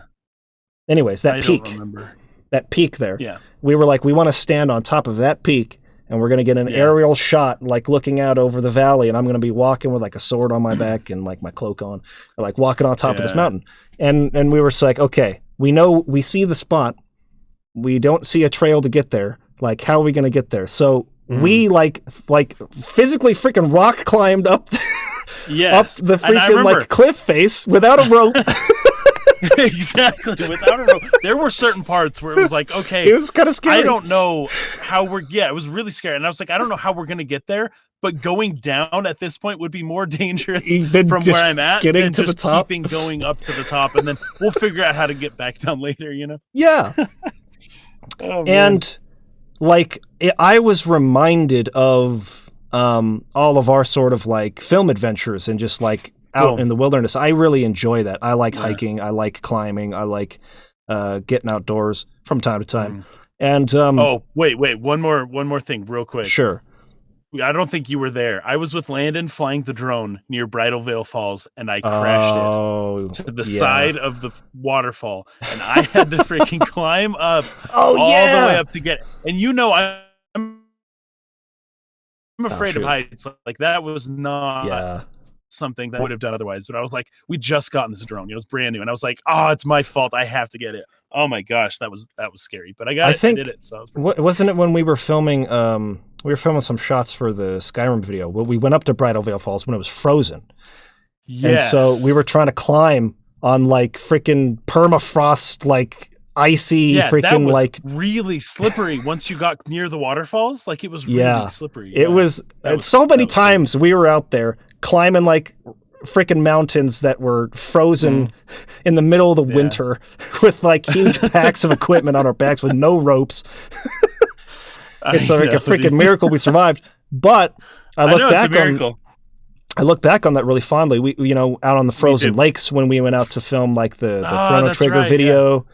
Anyways, that peak. Don't remember. That peak there. Yeah. We were like, we want to stand on top of that peak, and we're going to get an aerial shot, like looking out over the valley, and I'm going to be walking with like a sword on my back and like my cloak on, or like walking on top of this mountain. And we were just like, okay, we see the spot. We don't see a trail to get there. Like, how are we going to get there? So we like physically freaking rock climbed up, up the freaking like cliff face without a rope. Exactly, without a rope. There were certain parts where it was like, okay, it was kind of scary. I don't know how it was really scary, and I was like, I don't know how we're gonna get there, but going down at this point would be more dangerous from where I'm at getting than to just the top. keeping going up to the top, and then we'll figure out how to get back down later, Yeah. And like, I was reminded of all of our sort of like film adventures and just like out in the wilderness. I really enjoy that. I like hiking. I like climbing. I like getting outdoors from time to time. And wait, one more thing real quick. Sure. I don't think you were there. I was with Landon flying the drone near Bridal Veil Falls, and I crashed it to the side of the waterfall, and I had to freaking climb up all the way up to get it. And I'm afraid of heights. Like, that was not something that I would have done otherwise, but I was like, we just gotten this drone, it was brand new, and I was like, it's my fault, I have to get it. Oh my gosh, that was scary, but I did it. So wasn't it when we were filming some shots for the Skyrim video? We went up to Bridal Veil Falls when it was frozen. And so we were trying to climb on like freaking permafrost, like icy freaking, that was like really slippery once you got near the waterfalls. Like, it was really slippery. It was so many times we were out there climbing like freaking mountains that were frozen in the middle of the winter with like huge packs of equipment on our backs with no ropes. It's like a freaking miracle we survived. But I look back on that really fondly. We out on the frozen lakes when we went out to film like the Chrono Trigger video.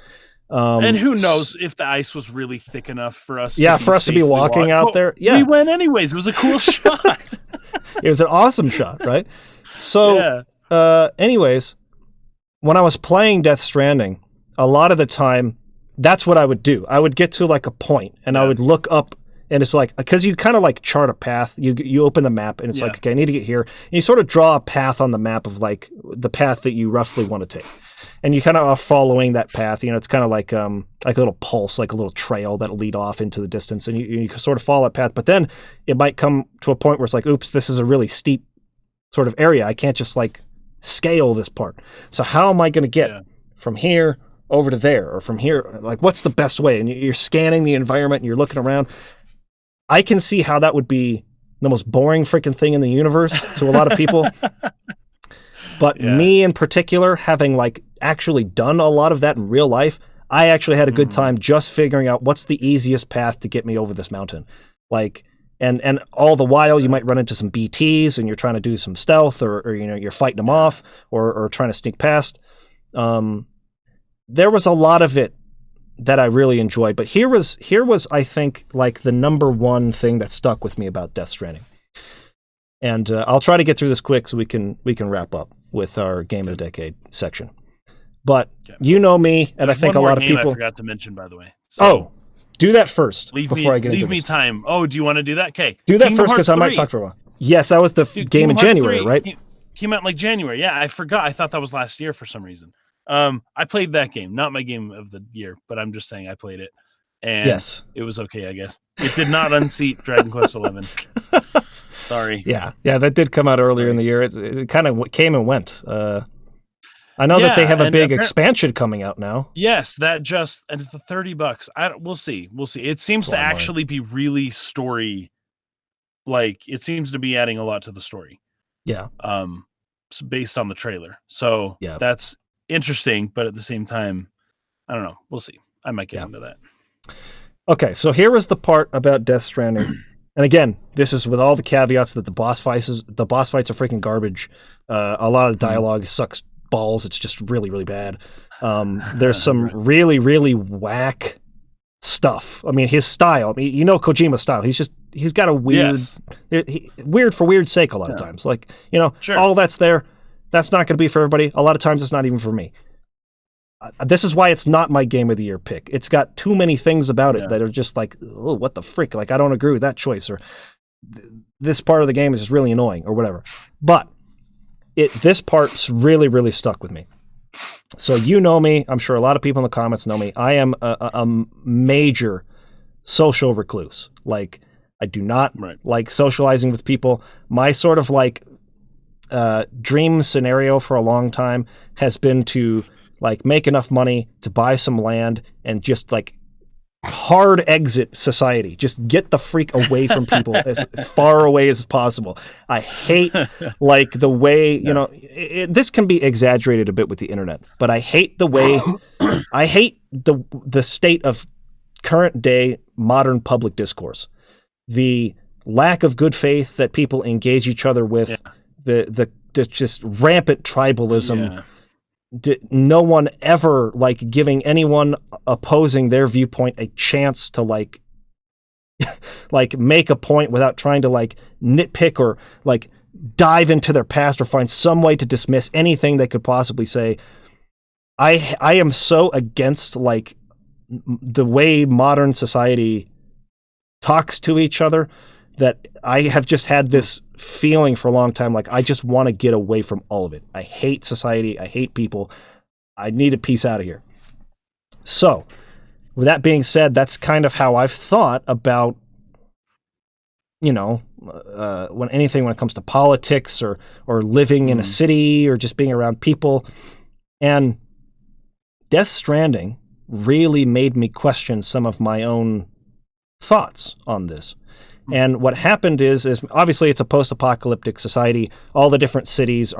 And who knows if the ice was really thick enough for us to be walking out there. Yeah. We went anyways. It was a cool shot. It was an awesome shot, right? So anyways, when I was playing Death Stranding, a lot of the time, that's what I would do. I would get to like a point and I would look up, and it's like, because you kind of like chart a path. You open the map and it's like, okay, I need to get here. And you sort of draw a path on the map of like the path that you roughly want to take. And you kind of are following that path. It's kind of like a little pulse, like a little trail that'll lead off into the distance. And you sort of follow that path. But then it might come to a point where it's like, oops, this is a really steep sort of area. I can't just like scale this part. So how am I going to get from here over to there, or from here? Like, what's the best way? And you're scanning the environment and you're looking around. I can see how that would be the most boring freaking thing in the universe to a lot of people. But me in particular, having like actually done a lot of that in real life, I actually had a good time just figuring out what's the easiest path to get me over this mountain. Like, and all the while you might run into some BTs and you're trying to do some stealth, or you're fighting them off, or trying to sneak past. There was a lot of it that I really enjoyed, but here was I think like the number one thing that stuck with me about Death Stranding. And I'll try to get through this quick so we can wrap up with our Game of the Decade section. But you know me, and I think a lot of people. I forgot to mention, by the way. So do that first I get into this. Leave me time. Oh, do you want to do that? Okay, do that first because I might talk for a while. Yes, that was the game in January, 3, right? Came out in like January. Yeah, I forgot. I thought that was last year for some reason. I played that game, not my game of the year, but I'm just saying I played it, and it was okay, I guess. It did not unseat Dragon Quest XI. Sorry. Yeah, that did come out earlier in the year. It kind of came and went. I know that they have a big expansion coming out now. Yes, that just, and it's $30. We'll see. It seems to actually be really story, like it seems to be adding a lot to the story. Yeah. Based on the trailer. So that's interesting, but at the same time, I don't know. We'll see. I might get into that. Okay, so here was the part about Death Stranding. And again, this is with all the caveats that the boss fights are freaking garbage. A lot of the dialogue sucks balls. It's just really, really bad. There's some really, really whack stuff. I mean, his style. I mean, Kojima's style. He's got a weird, weird for weird's sake a lot of times. Like, all that's there. That's not going to be for everybody. A lot of times it's not even for me. This is why it's not my Game of the Year pick. It's got too many things about it that are just like, oh, what the frick? Like, I don't agree with that choice, or this part of the game is just really annoying, or whatever. But this part's really, really stuck with me. So you know me. I'm sure a lot of people in the comments know me. I am a major social recluse. Like, I do not like socializing with people. My sort of like dream scenario for a long time has been to like make enough money to buy some land and just like hard exit society. Just get the freak away from people as far away as possible. I hate like the way, this can be exaggerated a bit with the internet, but I hate the way, I hate the state of current day modern public discourse. The lack of good faith that people engage each other with, the just rampant tribalism, no one ever like giving anyone opposing their viewpoint a chance to like make a point without trying to like nitpick or like dive into their past or find some way to dismiss anything they could possibly say. I am so against like the way modern society talks to each other that I have just had this feeling for a long time, like I just want to get away from all of it. I hate society. I hate people. I need a piece out of here. So, with that being said, that's kind of how I've thought about, when it comes to politics or living in a city or just being around people. And Death Stranding really made me question some of my own thoughts on this. And what happened is obviously it's a post-apocalyptic society. All the different cities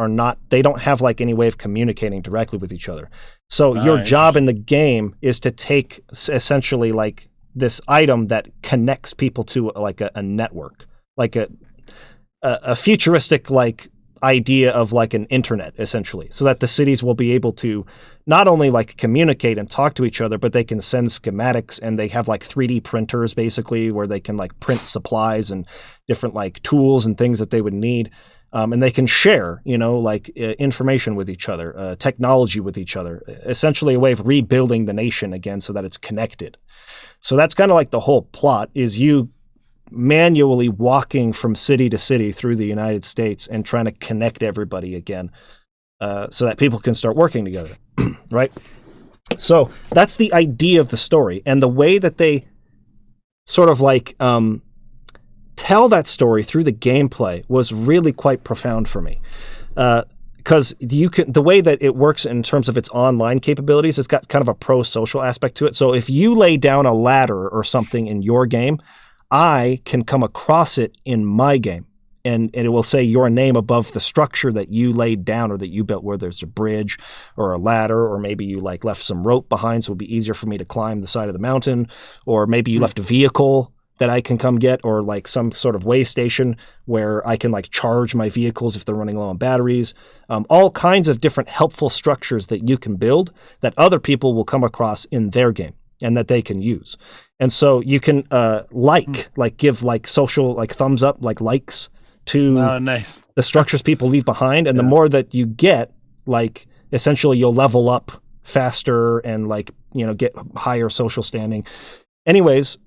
they don't have like any way of communicating directly with each other. So your job in the game is to take essentially like this item that connects people to like a network, like a futuristic like idea of like an internet essentially, so that the cities will be able to not only like communicate and talk to each other, but they can send schematics, and they have like 3D printers basically where they can like print supplies and different like tools and things that they would need. And they can share, information with each other, technology with each other, essentially a way of rebuilding the nation again so that it's connected. So that's kind of like the whole plot, is you manually walking from city to city through the United States and trying to connect everybody again, so that people can start working together, right? So that's the idea of the story. And the way that they sort of tell that story through the gameplay was really quite profound for me. Because the way that it works in terms of its online capabilities, it's got kind of a pro-social aspect to it. So if you lay down a ladder or something in your game, I can come across it in my game. And it will say your name above the structure that you laid down or that you built, where there's a bridge or a ladder, or maybe you left some rope behind so it would be easier for me to climb the side of the mountain, or maybe you left a vehicle that I can come get, or some sort of way station where I can charge my vehicles if they're running low on batteries. All kinds of different helpful structures that you can build that other people will come across in their game and that they can use. And so you can give social thumbs up, likes to nice. the structures people leave behind. And the more that you get, essentially you'll level up faster and get higher social standing. Anyways,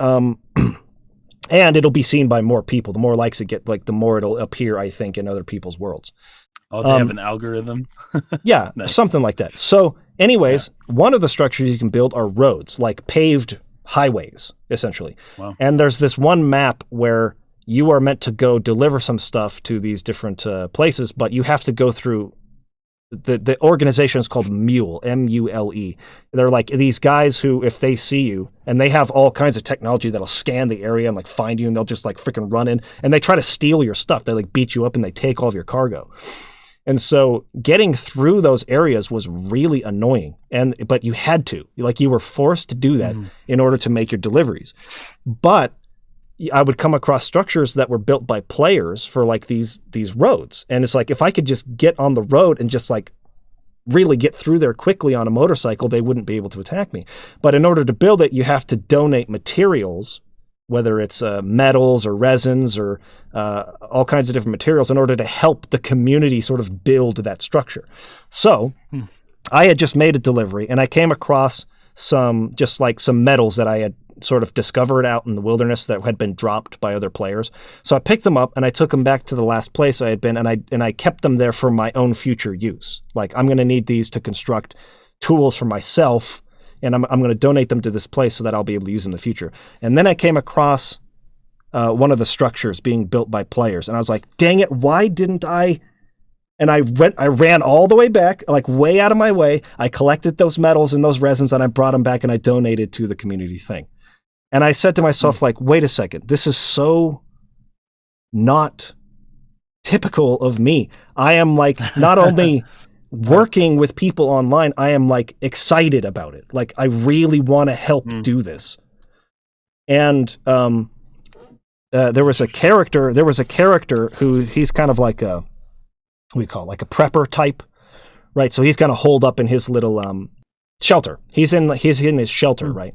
and it'll be seen by more people. The more likes it get, the more it'll appear, I think, in other people's worlds. Oh, they have an algorithm? Yeah, nice. Something like that. So anyways, one of the structures you can build are roads, paved highways, essentially. Wow. And there's this one map where you are meant to go deliver some stuff to these different places, but you have to go through the organization is called Mule, M-U-L-E. They're these guys who, if they see you, and they have all kinds of technology that'll scan the area and find you, and they'll just freaking run in, and they try to steal your stuff. They beat you up and they take all of your cargo. And so getting through those areas was really annoying. But you had to, you were forced to do that in order to make your deliveries. But I would come across structures that were built by players for these roads. And it's if I could just get on the road and just really get through there quickly on a motorcycle, they wouldn't be able to attack me. But in order to build it, you have to donate materials, whether it's metals or resins or all kinds of different materials, in order to help the community sort of build that structure. So I had just made a delivery and I came across some metals that I had sort of discovered out in the wilderness that had been dropped by other players. So I picked them up and I took them back to the last place I had been, and I kept them there for my own future use. I'm going to need these to construct tools for myself, and I'm going to donate them to this place so that I'll be able to use them in the future. And then I came across one of the structures being built by players, and I was like, dang it, why didn't I? And I ran all the way back, way out of my way. I collected those metals and those resins, and I brought them back and I donated to the community thing. And I said to myself, wait a second, this is so not typical of me. I am not only working with people online, I am excited about it. I really want to help do this. And there was a character who he's kind of a prepper type, right? So he's kind of holed up in his little shelter. He's in his shelter, right?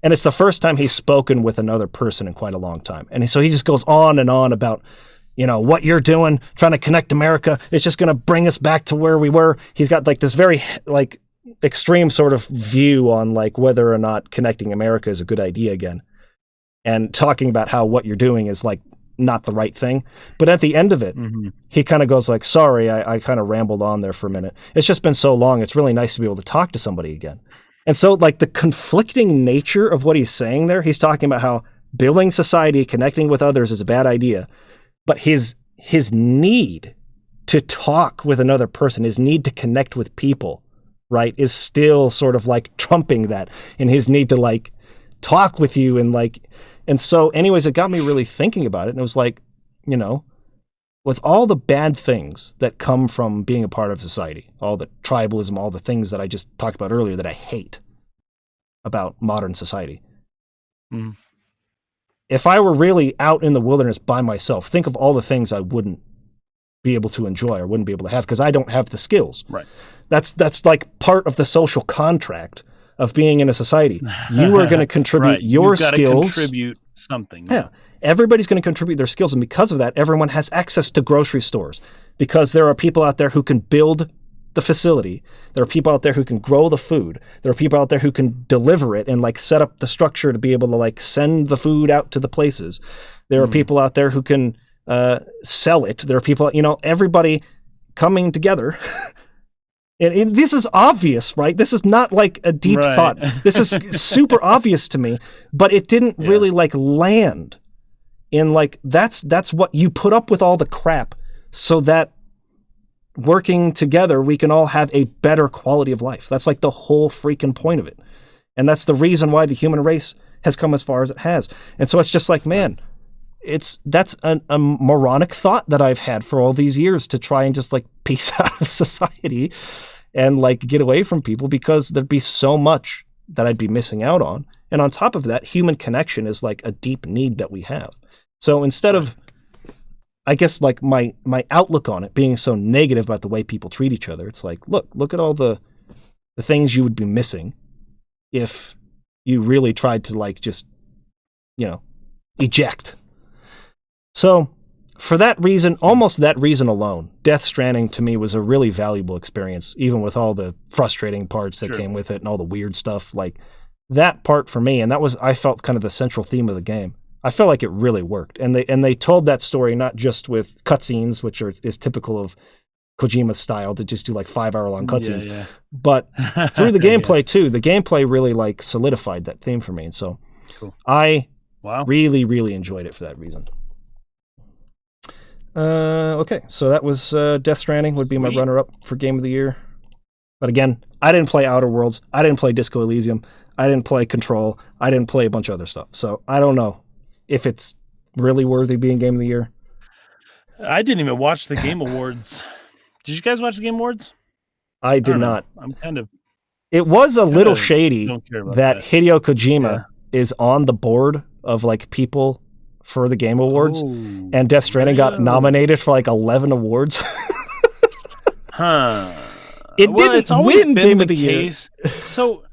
And it's the first time he's spoken with another person in quite a long time. And so he just goes on and on about, what you're doing, trying to connect America. It's just going to bring us back to where we were. He's got this very extreme sort of view on whether or not connecting America is a good idea again. And talking about how what you're doing is not the right thing. But at the end of it, he kind of goes sorry, I kind of rambled on there for a minute. It's just been so long. It's really nice to be able to talk to somebody again. And so the conflicting nature of what he's saying there, he's talking about how building society, connecting with others is a bad idea. But his need to talk with another person, his need to connect with people, right, is still sort of trumping that, and his need to talk with you and so anyways, it got me really thinking about it. And it was with all the bad things that come from being a part of society, all the tribalism, all the things that I just talked about earlier that I hate about modern society. If I were really out in the wilderness by myself, think of all the things I wouldn't be able to enjoy or wouldn't be able to have because I don't have the skills. Right. That's part of the social contract of being in a society. You are going to contribute your skills. Contribute something. Yeah. everybody's going to contribute their skills. And because of that, everyone has access to grocery stores because there are people out there who can build the facility. There are people out there who can grow the food. There are people out there who can deliver it and like set up the structure to be able to like send the food out to the places. There are people out there who can sell it. There are people, everybody coming together. And this is obvious, right? This is not like a deep thought. This is super obvious to me, but it didn't really like land in like, that's what you put up with all the crap so that working together, we can all have a better quality of life. That's like the whole freaking point of it. And that's the reason why the human race has come as far as it has. And so it's just like, man, that's a moronic thought that I've had for all these years to try and just like piece out of society and like get away from people because there'd be so much that I'd be missing out on. And on top of that, human connection is like a deep need that we have. So instead of, I guess like my outlook on it being so negative about the way people treat each other, it's like, look at all the things you would be missing if you really tried to like just, eject. So for that reason, almost that reason alone, Death Stranding to me was a really valuable experience, even with all the frustrating parts that came with it and all the weird stuff. Like that part for me, and that was, I felt kind of the central theme of the game. I felt like it really worked. And they told that story not just with cutscenes, which is typical of Kojima's style to just do like 5-hour long cutscenes, but through the gameplay too. The gameplay really like solidified that theme for me. And so I really, really enjoyed it for that reason. Okay, so that was Death Stranding would be my runner-up for Game of the Year. But again, I didn't play Outer Worlds. I didn't play Disco Elysium. I didn't play Control. I didn't play a bunch of other stuff. So I don't know if it's really worthy being Game of the Year. I didn't even watch the Game Awards. Did you guys watch the Game Awards? I did not. I'm kind of... It was a little shady that Hideo Kojima is on the board of like people for the Game Awards, and Death Stranding got nominated for like 11 awards. It didn't win Game of the Year. So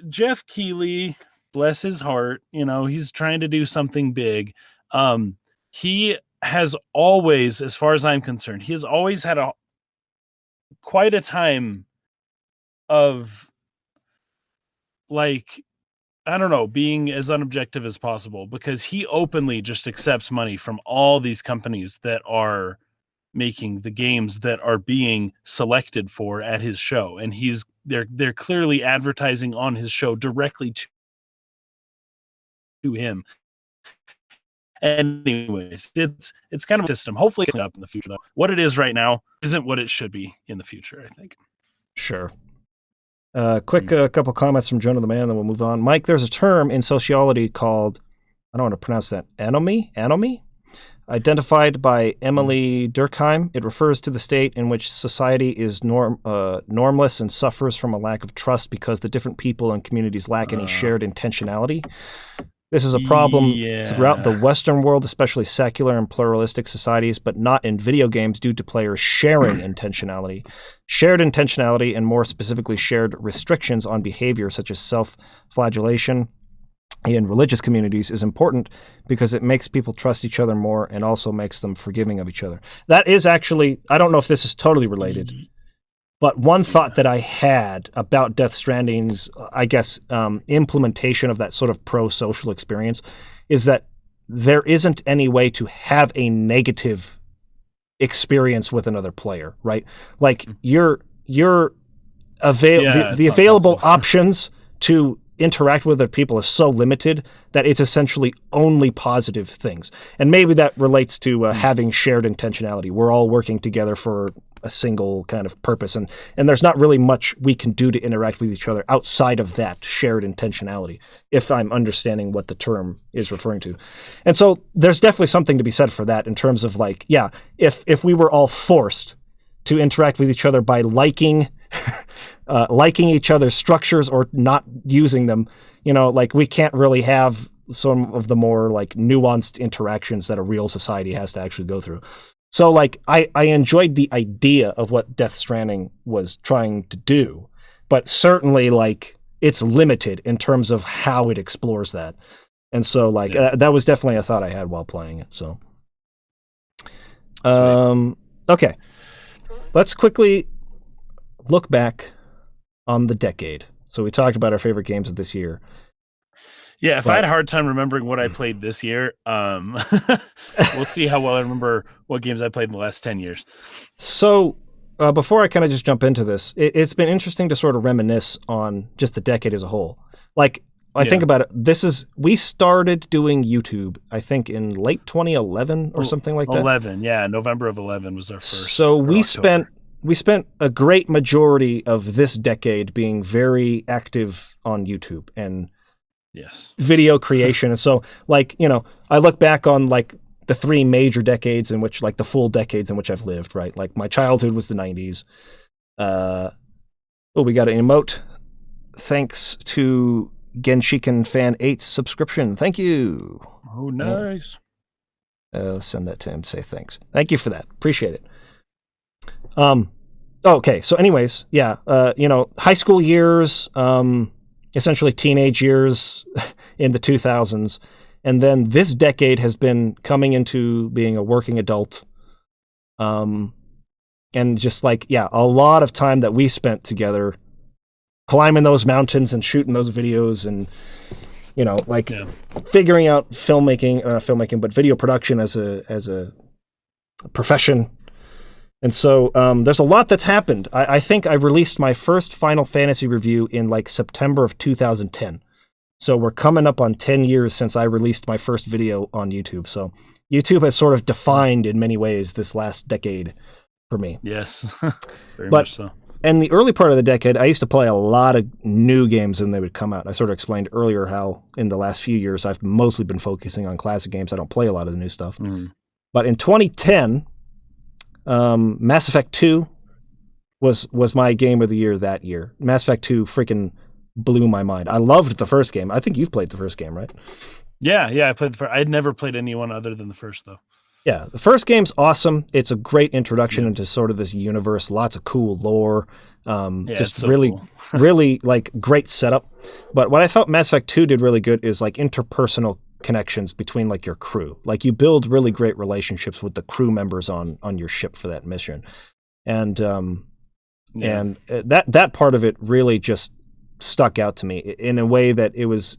Jeff Keighley, bless his heart, he's trying to do something big. He has always, as far as I'm concerned, he has always had quite a time of like, I don't know, being as unobjective as possible, because he openly just accepts money from all these companies that are making the games that are being selected for at his show. And they're clearly advertising on his show directly to him. Anyways, it's kind of a system. Hopefully it's up in the future, though. What it is right now isn't what it should be in the future, I think. Sure. Quick couple comments from Jonah the Man, and then we'll move on. Mike, there's a term in sociology called, I don't want to pronounce that, anomy? Identified by Emily Durkheim. It refers to the state in which society is normless and suffers from a lack of trust because the different people and communities lack any shared intentionality. This is a problem throughout the Western world, especially secular and pluralistic societies, but not in video games due to players sharing intentionality. Shared intentionality, and more specifically shared restrictions on behavior such as self-flagellation in religious communities, is important because it makes people trust each other more and also makes them forgiving of each other. That is actually, I don't know if this is totally related, but one thought that I had about Death Stranding's, I guess, implementation of that sort of pro-social experience is that there isn't any way to have a negative experience with another player, right? Like the available options to interact with other people is so limited that it's essentially only positive things. And maybe that relates to having shared intentionality. We're all working together for a single kind of purpose, and there's not really much we can do to interact with each other outside of that shared intentionality, if I'm understanding what the term is referring to. And so there's definitely something to be said for that in terms of like, yeah, if we were all forced to interact with each other by liking each other's structures or not using them, like we can't really have some of the more like nuanced interactions that a real society has to actually go through. So like I enjoyed the idea of what Death Stranding was trying to do, but certainly like it's limited in terms of how it explores that. And so like that was definitely a thought I had while playing it. So, okay, let's quickly look back on the decade. So we talked about our favorite games of this year. Yeah, if I had a hard time remembering what I played this year, we'll see how well I remember what games I played in the last 10 years. So before I kind of just jump into this, it's been interesting to sort of reminisce on just the decade as a whole. Like, I think about it, we started doing YouTube, I think, in late 2011 or something like that. 11, yeah. November of 11 was our first. So we spent a great majority of this decade being very active on YouTube and video creation. And so, like, you know, I look back on, like, the 3 major decades in which, like, the full decades in which I've lived, right? Like, my childhood was the 90s. We got an emote. Thanks to Genshiken Fan 8's subscription. Thank you. Oh, nice. Let's send that to him to say thanks. Thank you for that. Appreciate it. Okay. So anyways, you know, high school years, essentially teenage years in the 2000s. And then this decade has been coming into being a working adult. And just like, a lot of time that we spent together climbing those mountains and shooting those videos and, you know, like figuring out but video production as a profession. And so there's a lot that's happened. I think I released my first Final Fantasy review in like September of 2010. So we're coming up on 10 years since I released my first video on YouTube. So YouTube has sort of defined in many ways this last decade for me. Yes, very much so. In the early part of the decade, I used to play a lot of new games when they would come out. I sort of explained earlier how in the last few years I've mostly been focusing on classic games. I don't play a lot of the new stuff. But in 2010, Mass Effect 2 was my game of the year that year. Mass Effect 2 freaking blew my mind. I loved the first game. I think you've played the first game, right? Yeah, I played the first. I'd never played anyone other than the first, though. Yeah, the first game's awesome. It's a great introduction into sort of this universe. Lots of cool lore. Just so really, cool. Really like great setup. But what I thought Mass Effect 2 did really good is like interpersonal connections between like your crew. Like you build really great relationships with the crew members on your ship for that mission. And that part of it really just stuck out to me in a way that it was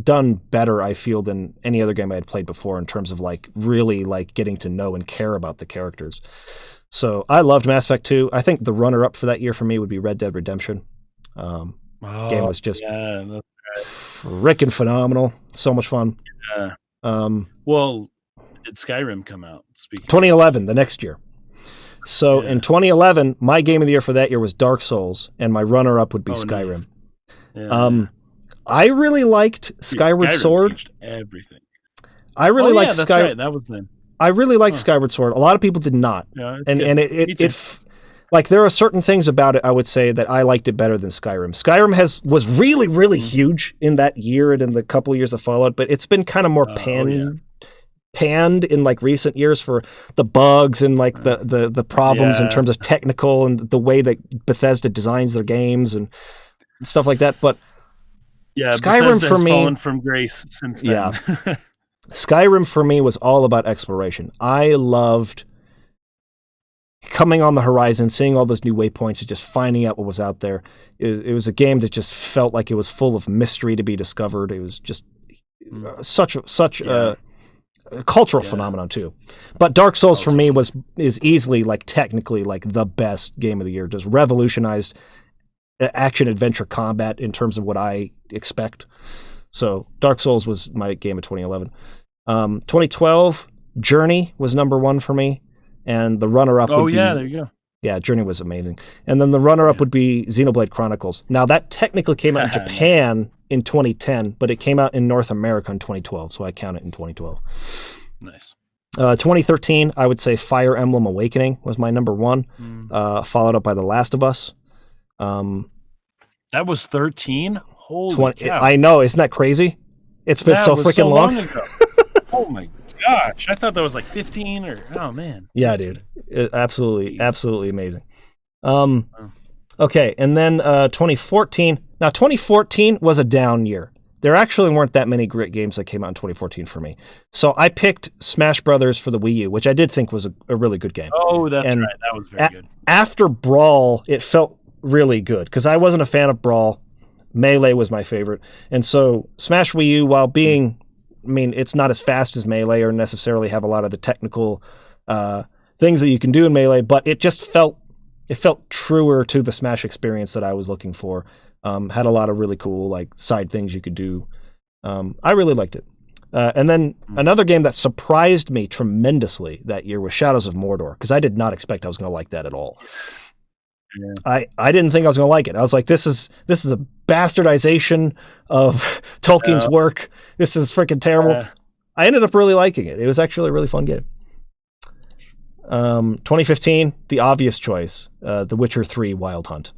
done better, I feel, than any other game I had played before in terms of like really like getting to know and care about the characters. So I loved Mass Effect 2. I think the runner-up for that year for me would be Red Dead Redemption. Game was just freaking phenomenal. So much fun. Yeah. Well, did Skyrim come out? 2011, the next year. So in 2011, my game of the year for that year was Dark Souls, and my runner-up would be Skyrim. Nice. I really liked Skyward Sword. Changed everything. I really liked Skyrim. That's right. That was then. I really liked Skyward Sword. A lot of people did not. Yeah, and it like there are certain things about it I would say that I liked it better than Skyrim. Skyrim was really, really huge in that year and in the couple of years that followed, but it's been kind of more panned in like recent years for the bugs and like the problems in terms of technical and the way that Bethesda designs their games and stuff like that. But Skyrim Bethesda for has me fallen from grace since then. Yeah. Skyrim for me was all about exploration. I loved coming on the horizon, seeing all those new waypoints, and just finding out what was out there. It was a game that just felt like it was full of mystery to be discovered. It was just such a cultural phenomenon too. But Dark Souls for me is easily like technically like the best game of the year. Just revolutionized action adventure combat in terms of what I expect. So Dark Souls was my game of 2011. 2012, Journey was number 1 for me, and the runner-up would be... there you go. Yeah, Journey was amazing. And then the runner-up would be Xenoblade Chronicles. Now, that technically came out in Japan in 2010, but it came out in North America in 2012, so I count it in 2012. Nice. 2013, I would say Fire Emblem Awakening was my number 1, followed up by The Last of Us. That was 13? Holy cow. I know, isn't that crazy? It's been so freaking long. Ago. Oh my gosh, I thought that was like 15 or oh man. Yeah, dude, absolutely amazing. Okay, and then 2014. Now 2014 was a down year. there actually weren't that many great games that came out in 2014 for me. So I picked Smash Brothers for the Wii U, which I did think was a really good game. Oh, that's right. That was very good. After Brawl, it felt really good because I wasn't a fan of Brawl. Melee was my favorite. And so Smash Wii U, while being, I mean, it's not as fast as Melee or necessarily have a lot of the technical things that you can do in Melee, but it just felt truer to the Smash experience that I was looking for. Had a lot of really cool like side things you could do. I really liked it. And then another game that surprised me tremendously that year was Shadows of Mordor, because I did not expect I was going to like that at all. Yeah. I didn't think I was going to like it. I was like, this is a bastardization of Tolkien's work. This is freaking terrible. I ended up really liking it. It was actually a really fun game. 2015, the obvious choice, The Witcher 3 Wild Hunt.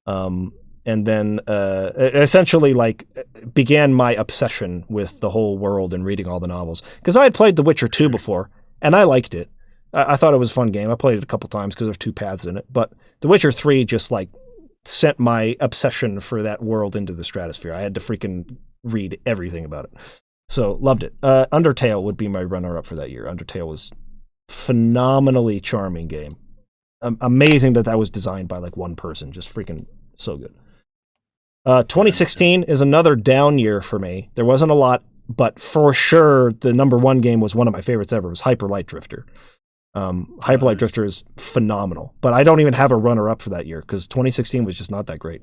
And then essentially like began my obsession with the whole world and reading all the novels. Because I had played The Witcher 2 before, and I liked it. I thought it was a fun game. I played it a couple times because there's 2 paths in it. But The Witcher 3 just like sent my obsession for that world into the stratosphere. I had to freaking read everything about it. So loved it. Undertale would be my runner-up for that year. Undertale was phenomenally charming game. Amazing that was designed by like one person. Just freaking so good. 2016 is another down year for me. There wasn't a lot, but for sure the number 1 game was one of my favorites ever. It was Hyper Light Drifter. Hyper Light Drifter is phenomenal, but I don't even have a runner-up for that year because 2016 was just not that great.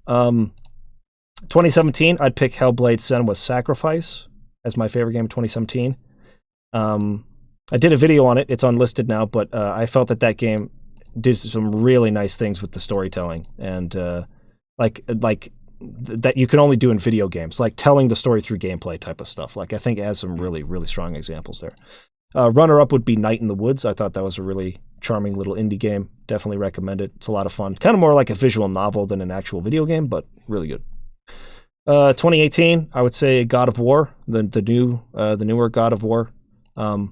2017, I'd pick Hellblade: Senua's Sacrifice as my favorite game of 2017. I did a video on it. It's unlisted now, but I felt that game did some really nice things with the storytelling and like that you can only do in video games, like telling the story through gameplay type of stuff. Like I think it has some really, really strong examples there. Runner-up would be Night in the Woods. I thought that was a really charming little indie game. Definitely recommend it. It's a lot of fun. Kind of more like a visual novel than an actual video game, but really good. 2018, I would say God of War, the newer God of War. Kind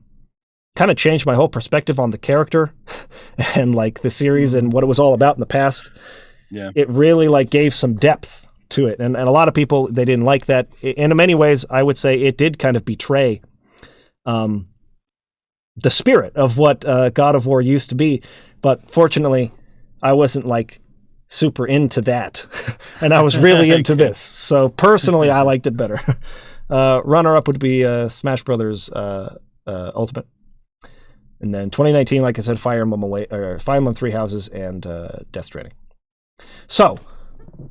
of changed my whole perspective on the character and like the series and what it was all about in the past. Yeah. It really like gave some depth to it. And a lot of people, they didn't like that. And in many ways, I would say it did kind of betray the spirit of what God of War used to be. But fortunately, I wasn't like super into that. And I was really into this. So personally, I liked it better. Runner-up would be Smash Brothers Ultimate. And then 2019, like I said, Fire Emblem Three Houses and Death Stranding. So,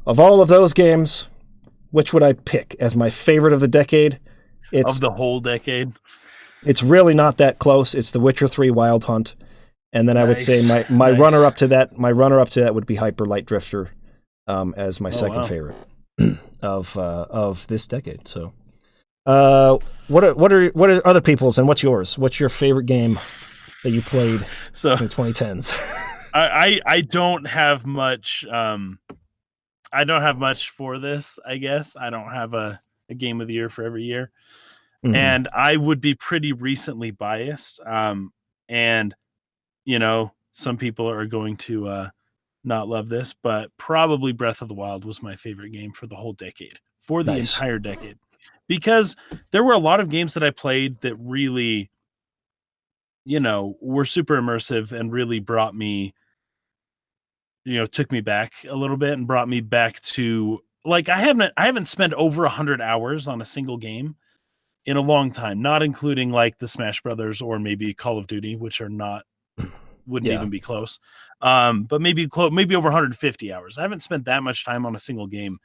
of all of those games, which would I pick as my favorite of the decade? Of the whole decade? It's really not that close. It's The Witcher 3 Wild Hunt. And then I would say my runner-up to that would be Hyper Light Drifter as my second favorite of this decade. So, what are other people's and what's yours? What's your favorite game that you played in the 2010s? I don't have much. I don't have much for this. I guess I don't have a game of the year for every year, and I would be pretty recently biased. And you know, some people are going to not love this, but probably Breath of the Wild was my favorite game for the whole decade, for the entire decade, because there were a lot of games that I played that really, you know, were super immersive and really brought me, you know, took me back a little bit and brought me back to like, I haven't spent over 100 hours on a single game in a long time, not including like the Smash Brothers or maybe Call of Duty, which wouldn't even be close. But maybe over 150 hours. I haven't spent that much time on a single game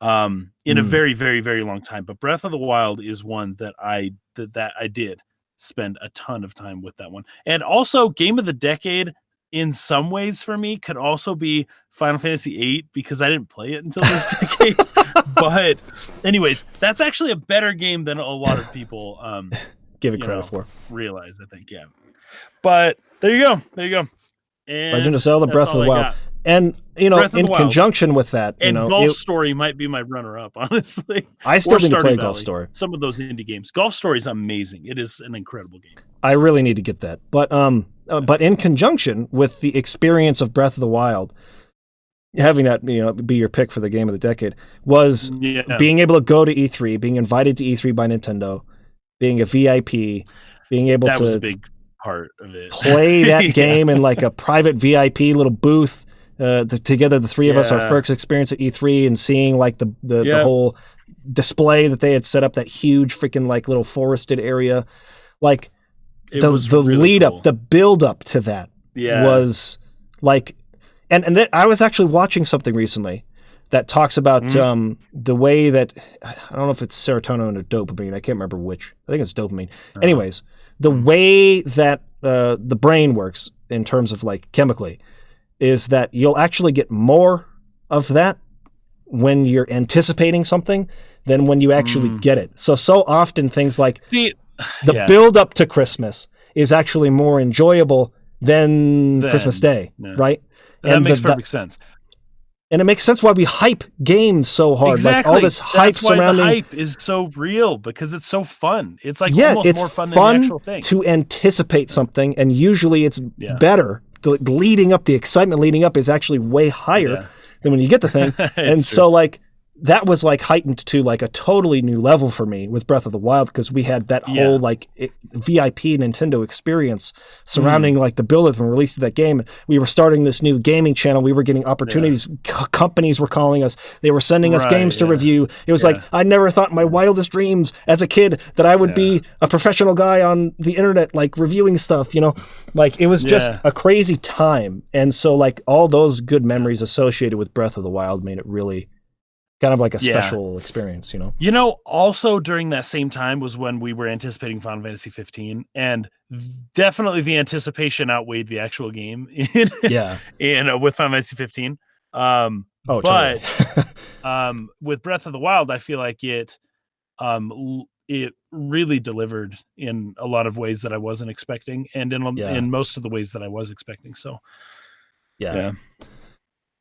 in a very, very, very long time. But Breath of the Wild is one that I did spend a ton of time with that one. And also game of the decade in some ways for me could also be Final Fantasy VIII because I didn't play it until this decade. But anyways, that's actually a better game than a lot of people give it credit for. Realize, I think, yeah. But there you go. And Legend of Zelda: Breath of the Wild. And you know, in conjunction with that, you know, Golf Story might be my runner-up. Honestly, I still need to play Golf Story. Some of those indie games. Golf Story is amazing. It is an incredible game. I really need to get that. But in conjunction with the experience of Breath of the Wild, having that be your pick for the game of the decade was being able to go to E3, being invited to E3 by Nintendo, being a VIP, being able that to was a big part of it. Play that game in like a private VIP little booth. Together, the three of us, our first experience at E3 and seeing like the whole display that they had set up, that huge freaking like little forested area, like the really lead cool. up, the build up to that was like, and I was actually watching something recently that talks about the way that, I don't know if it's serotonin or dopamine, I can't remember which. I think it's dopamine. Anyways, the way that the brain works in terms of like chemically is that you'll actually get more of that when you're anticipating something than when you actually get it. So often things like the build up to Christmas is actually more enjoyable than Christmas Day, right? And that makes perfect sense. And it makes sense why we hype games so hard. Exactly. Like all this hype surrounding. The hype is so real because it's so fun. It's like almost more fun than the actual thing. To anticipate something, and usually it's better. The excitement leading up is actually way higher than when you get the thing. And so like that was like heightened to like a totally new level for me with Breath of the Wild, because we had that whole like VIP Nintendo experience surrounding like the build-up and release of that game. We were starting this new gaming channel. We were getting opportunities. Companies were calling us. They were sending us games to review. It was like, I never thought in my wildest dreams as a kid that I would be a professional guy on the internet, like reviewing stuff, like it was just a crazy time. And so like all those good memories associated with Breath of the Wild made it really kind of like a special experience, Also during that same time was when we were anticipating Final Fantasy 15, and definitely the anticipation outweighed the actual game with Final Fantasy 15. But with Breath of the Wild, I feel like it really delivered in a lot of ways that I wasn't expecting, and in most of the ways that I was expecting. So,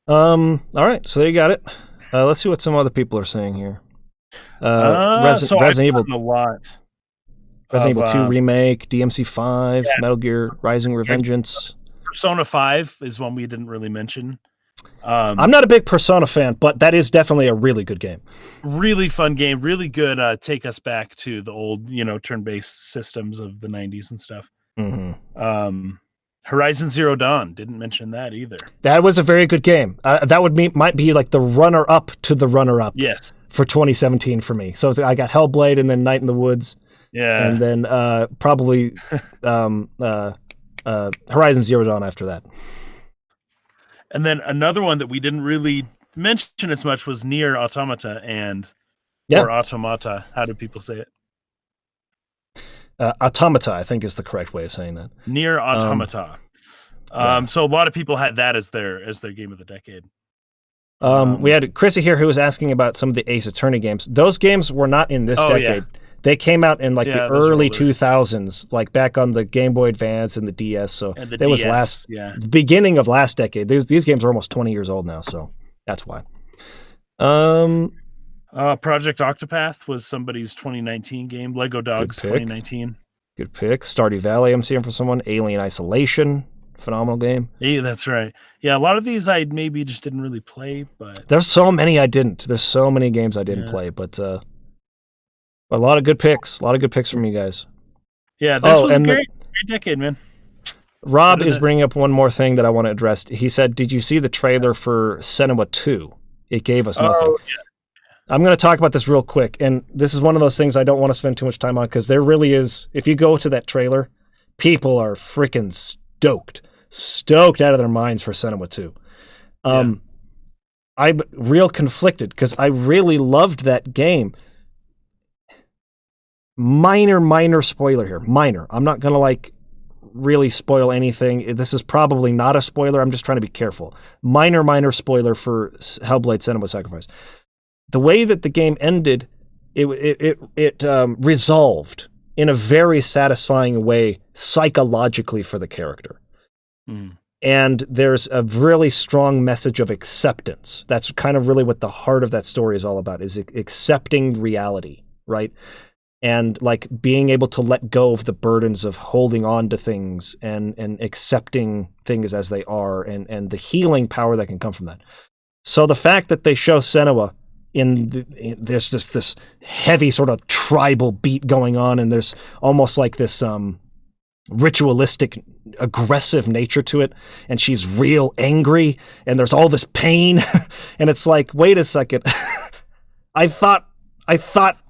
all right, so there you got it. Let's see what some other people are saying here. Resident Evil, a lot. Resident Evil 2 remake, DMC 5, Metal Gear Rising: Revengeance. Persona 5 is one we didn't really mention. I'm not a big Persona fan, but that is definitely a really good game. Really fun game, really good. Take us back to the old, turn-based systems of the 90s and stuff. Mm-hmm. Horizon Zero Dawn, didn't mention that either. That was a very good game. That might be like the runner-up to the runner-up. Yes. For 2017 for me. So I got Hellblade and then Night in the Woods. Yeah. And then probably Horizon Zero Dawn after that. And then another one that we didn't really mention as much was Nier Automata or Automata. How do people say it? Automata, I think, is the correct way of saying that. Nier Automata. So a lot of people had that as their game of the decade. We had Chrissy here who was asking about some of the Ace Attorney games. Those games were not in this decade. Yeah. They came out in like the early 2000s, like back on the Game Boy Advance and the DS. So that was the beginning of last decade. These games are almost 20 years old now, so that's why. Project Octopath was somebody's 2019 game. Lego Dogs 2019. Good pick. Stardew Valley, I'm seeing for someone. Alien Isolation, phenomenal game. Yeah, that's right. Yeah, a lot of these I maybe just didn't really play, but there's so many I didn't. There's so many games I didn't play, but a lot of good picks. A lot of good picks from you guys. Yeah, this was a great decade, man. Rob is bringing up one more thing that I want to address. He said, "Did you see the trailer for Senua 2? It gave us nothing." Oh, yeah. I'm going to talk about this real quick, and this is one of those things I don't want to spend too much time on, because there really is, if you go to that trailer, people are freaking stoked out of their minds for Senua 2. I'm real conflicted, because I really loved that game. Minor spoiler here. Minor. I'm not going to really spoil anything. This is probably not a spoiler. I'm just trying to be careful. Minor spoiler for Hellblade: Senua Sacrifice. The way that the game ended, it resolved in a very satisfying way psychologically for the character. And there's a really strong message of acceptance. That's kind of really what the heart of that story is all about, is accepting reality, right? And like being able to let go of the burdens of holding on to things and accepting things as they are, and the healing power that can come from that. So the fact that they show Senua there's just this heavy sort of tribal beat going on, and there's almost like this ritualistic, aggressive nature to it, and she's real angry, and there's all this pain, and it's like, wait a second, I thought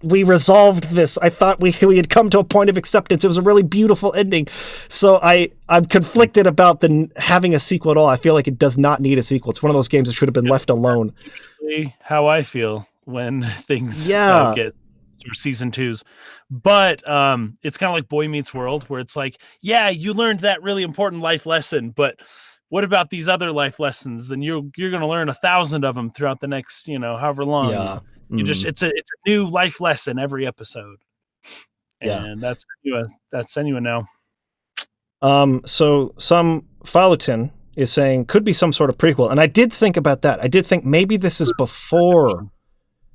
we resolved this. I thought we had come to a point of acceptance. It was a really beautiful ending. So I'm conflicted about having a sequel at all. I feel like it does not need a sequel. It's one of those games that should have been left alone. Usually how I feel when things get through season 2s. But it's kind of like Boy Meets World, where it's like, yeah, you learned that really important life lesson, but what about these other life lessons? And you're going to learn 1,000 of them throughout the next, however long. Yeah. It's a new life lesson every episode, and that's Senua now. So some Falutin is saying could be some sort of prequel, and I did think about that. I did think maybe this is before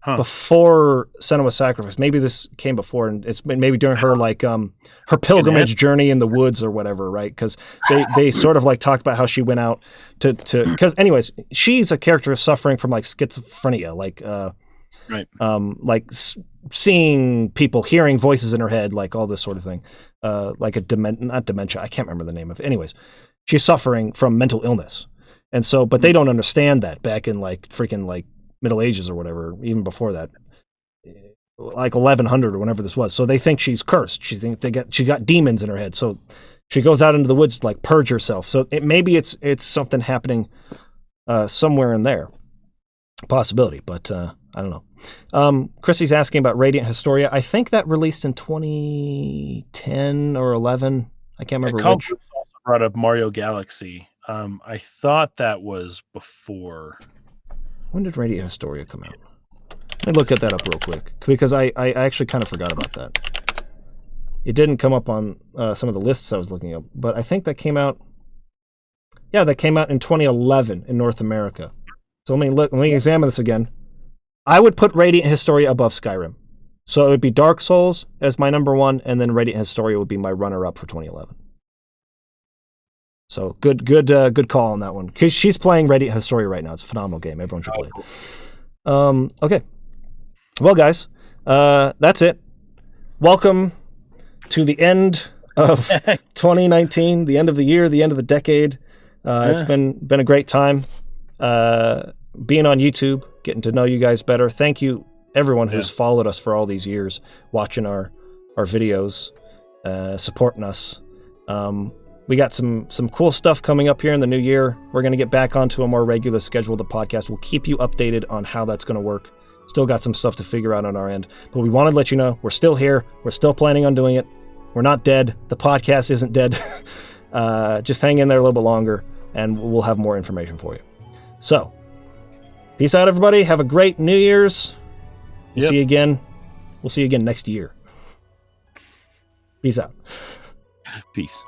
Senua's Sacrifice. Maybe this came before, and it's maybe during her her pilgrimage journey in the woods or whatever, right? Because they sort of like talk about how she went out to because anyways, she's a character suffering from like schizophrenia, like. Right. Seeing people, hearing voices in her head, like all this sort of thing, like not dementia. I can't remember the name of it. Anyways, she's suffering from mental illness. And so, but they don't understand that back in like freaking like Middle Ages or whatever, even before that, like 1100 or whenever this was. So they think she's cursed. She got demons in her head. So she goes out into the woods to like purge herself. So maybe it's something happening somewhere in there. Possibility, but I don't know. Chrissy's asking about Radiant Historia. I think that released in 2010 or 11. I can't remember which. Also brought up Mario Galaxy. I thought that was before. When did Radiant Historia come out? Let me look at that up real quick, because I actually kind of forgot about that. It didn't come up on some of the lists I was looking up, but I think that came out. Yeah, that came out in 2011 in North America. So let me examine this again. I would put Radiant Historia above Skyrim. So it would be Dark Souls as my number 1, and then Radiant Historia would be my runner-up for 2011. So good call on that one. Because she's playing Radiant Historia right now. It's a phenomenal game. Everyone should play it. Okay. Well, guys, that's it. Welcome to the end of 2019, the end of the year, the end of the decade. It's been a great time. Being on YouTube, getting to know you guys better. Thank you, everyone who's followed us for all these years, watching our videos, supporting us. We got some cool stuff coming up here in the new year. We're going to get back onto a more regular schedule of the podcast. We'll keep you updated on how that's going to work. Still got some stuff to figure out on our end, but we wanted to let you know we're still here. We're still planning on doing it. We're not dead. The podcast isn't dead. Just hang in there a little bit longer, and we'll have more information for you. So, peace out, everybody. Have a great New Year's. We'll see you again. We'll see you again next year. Peace out. Peace.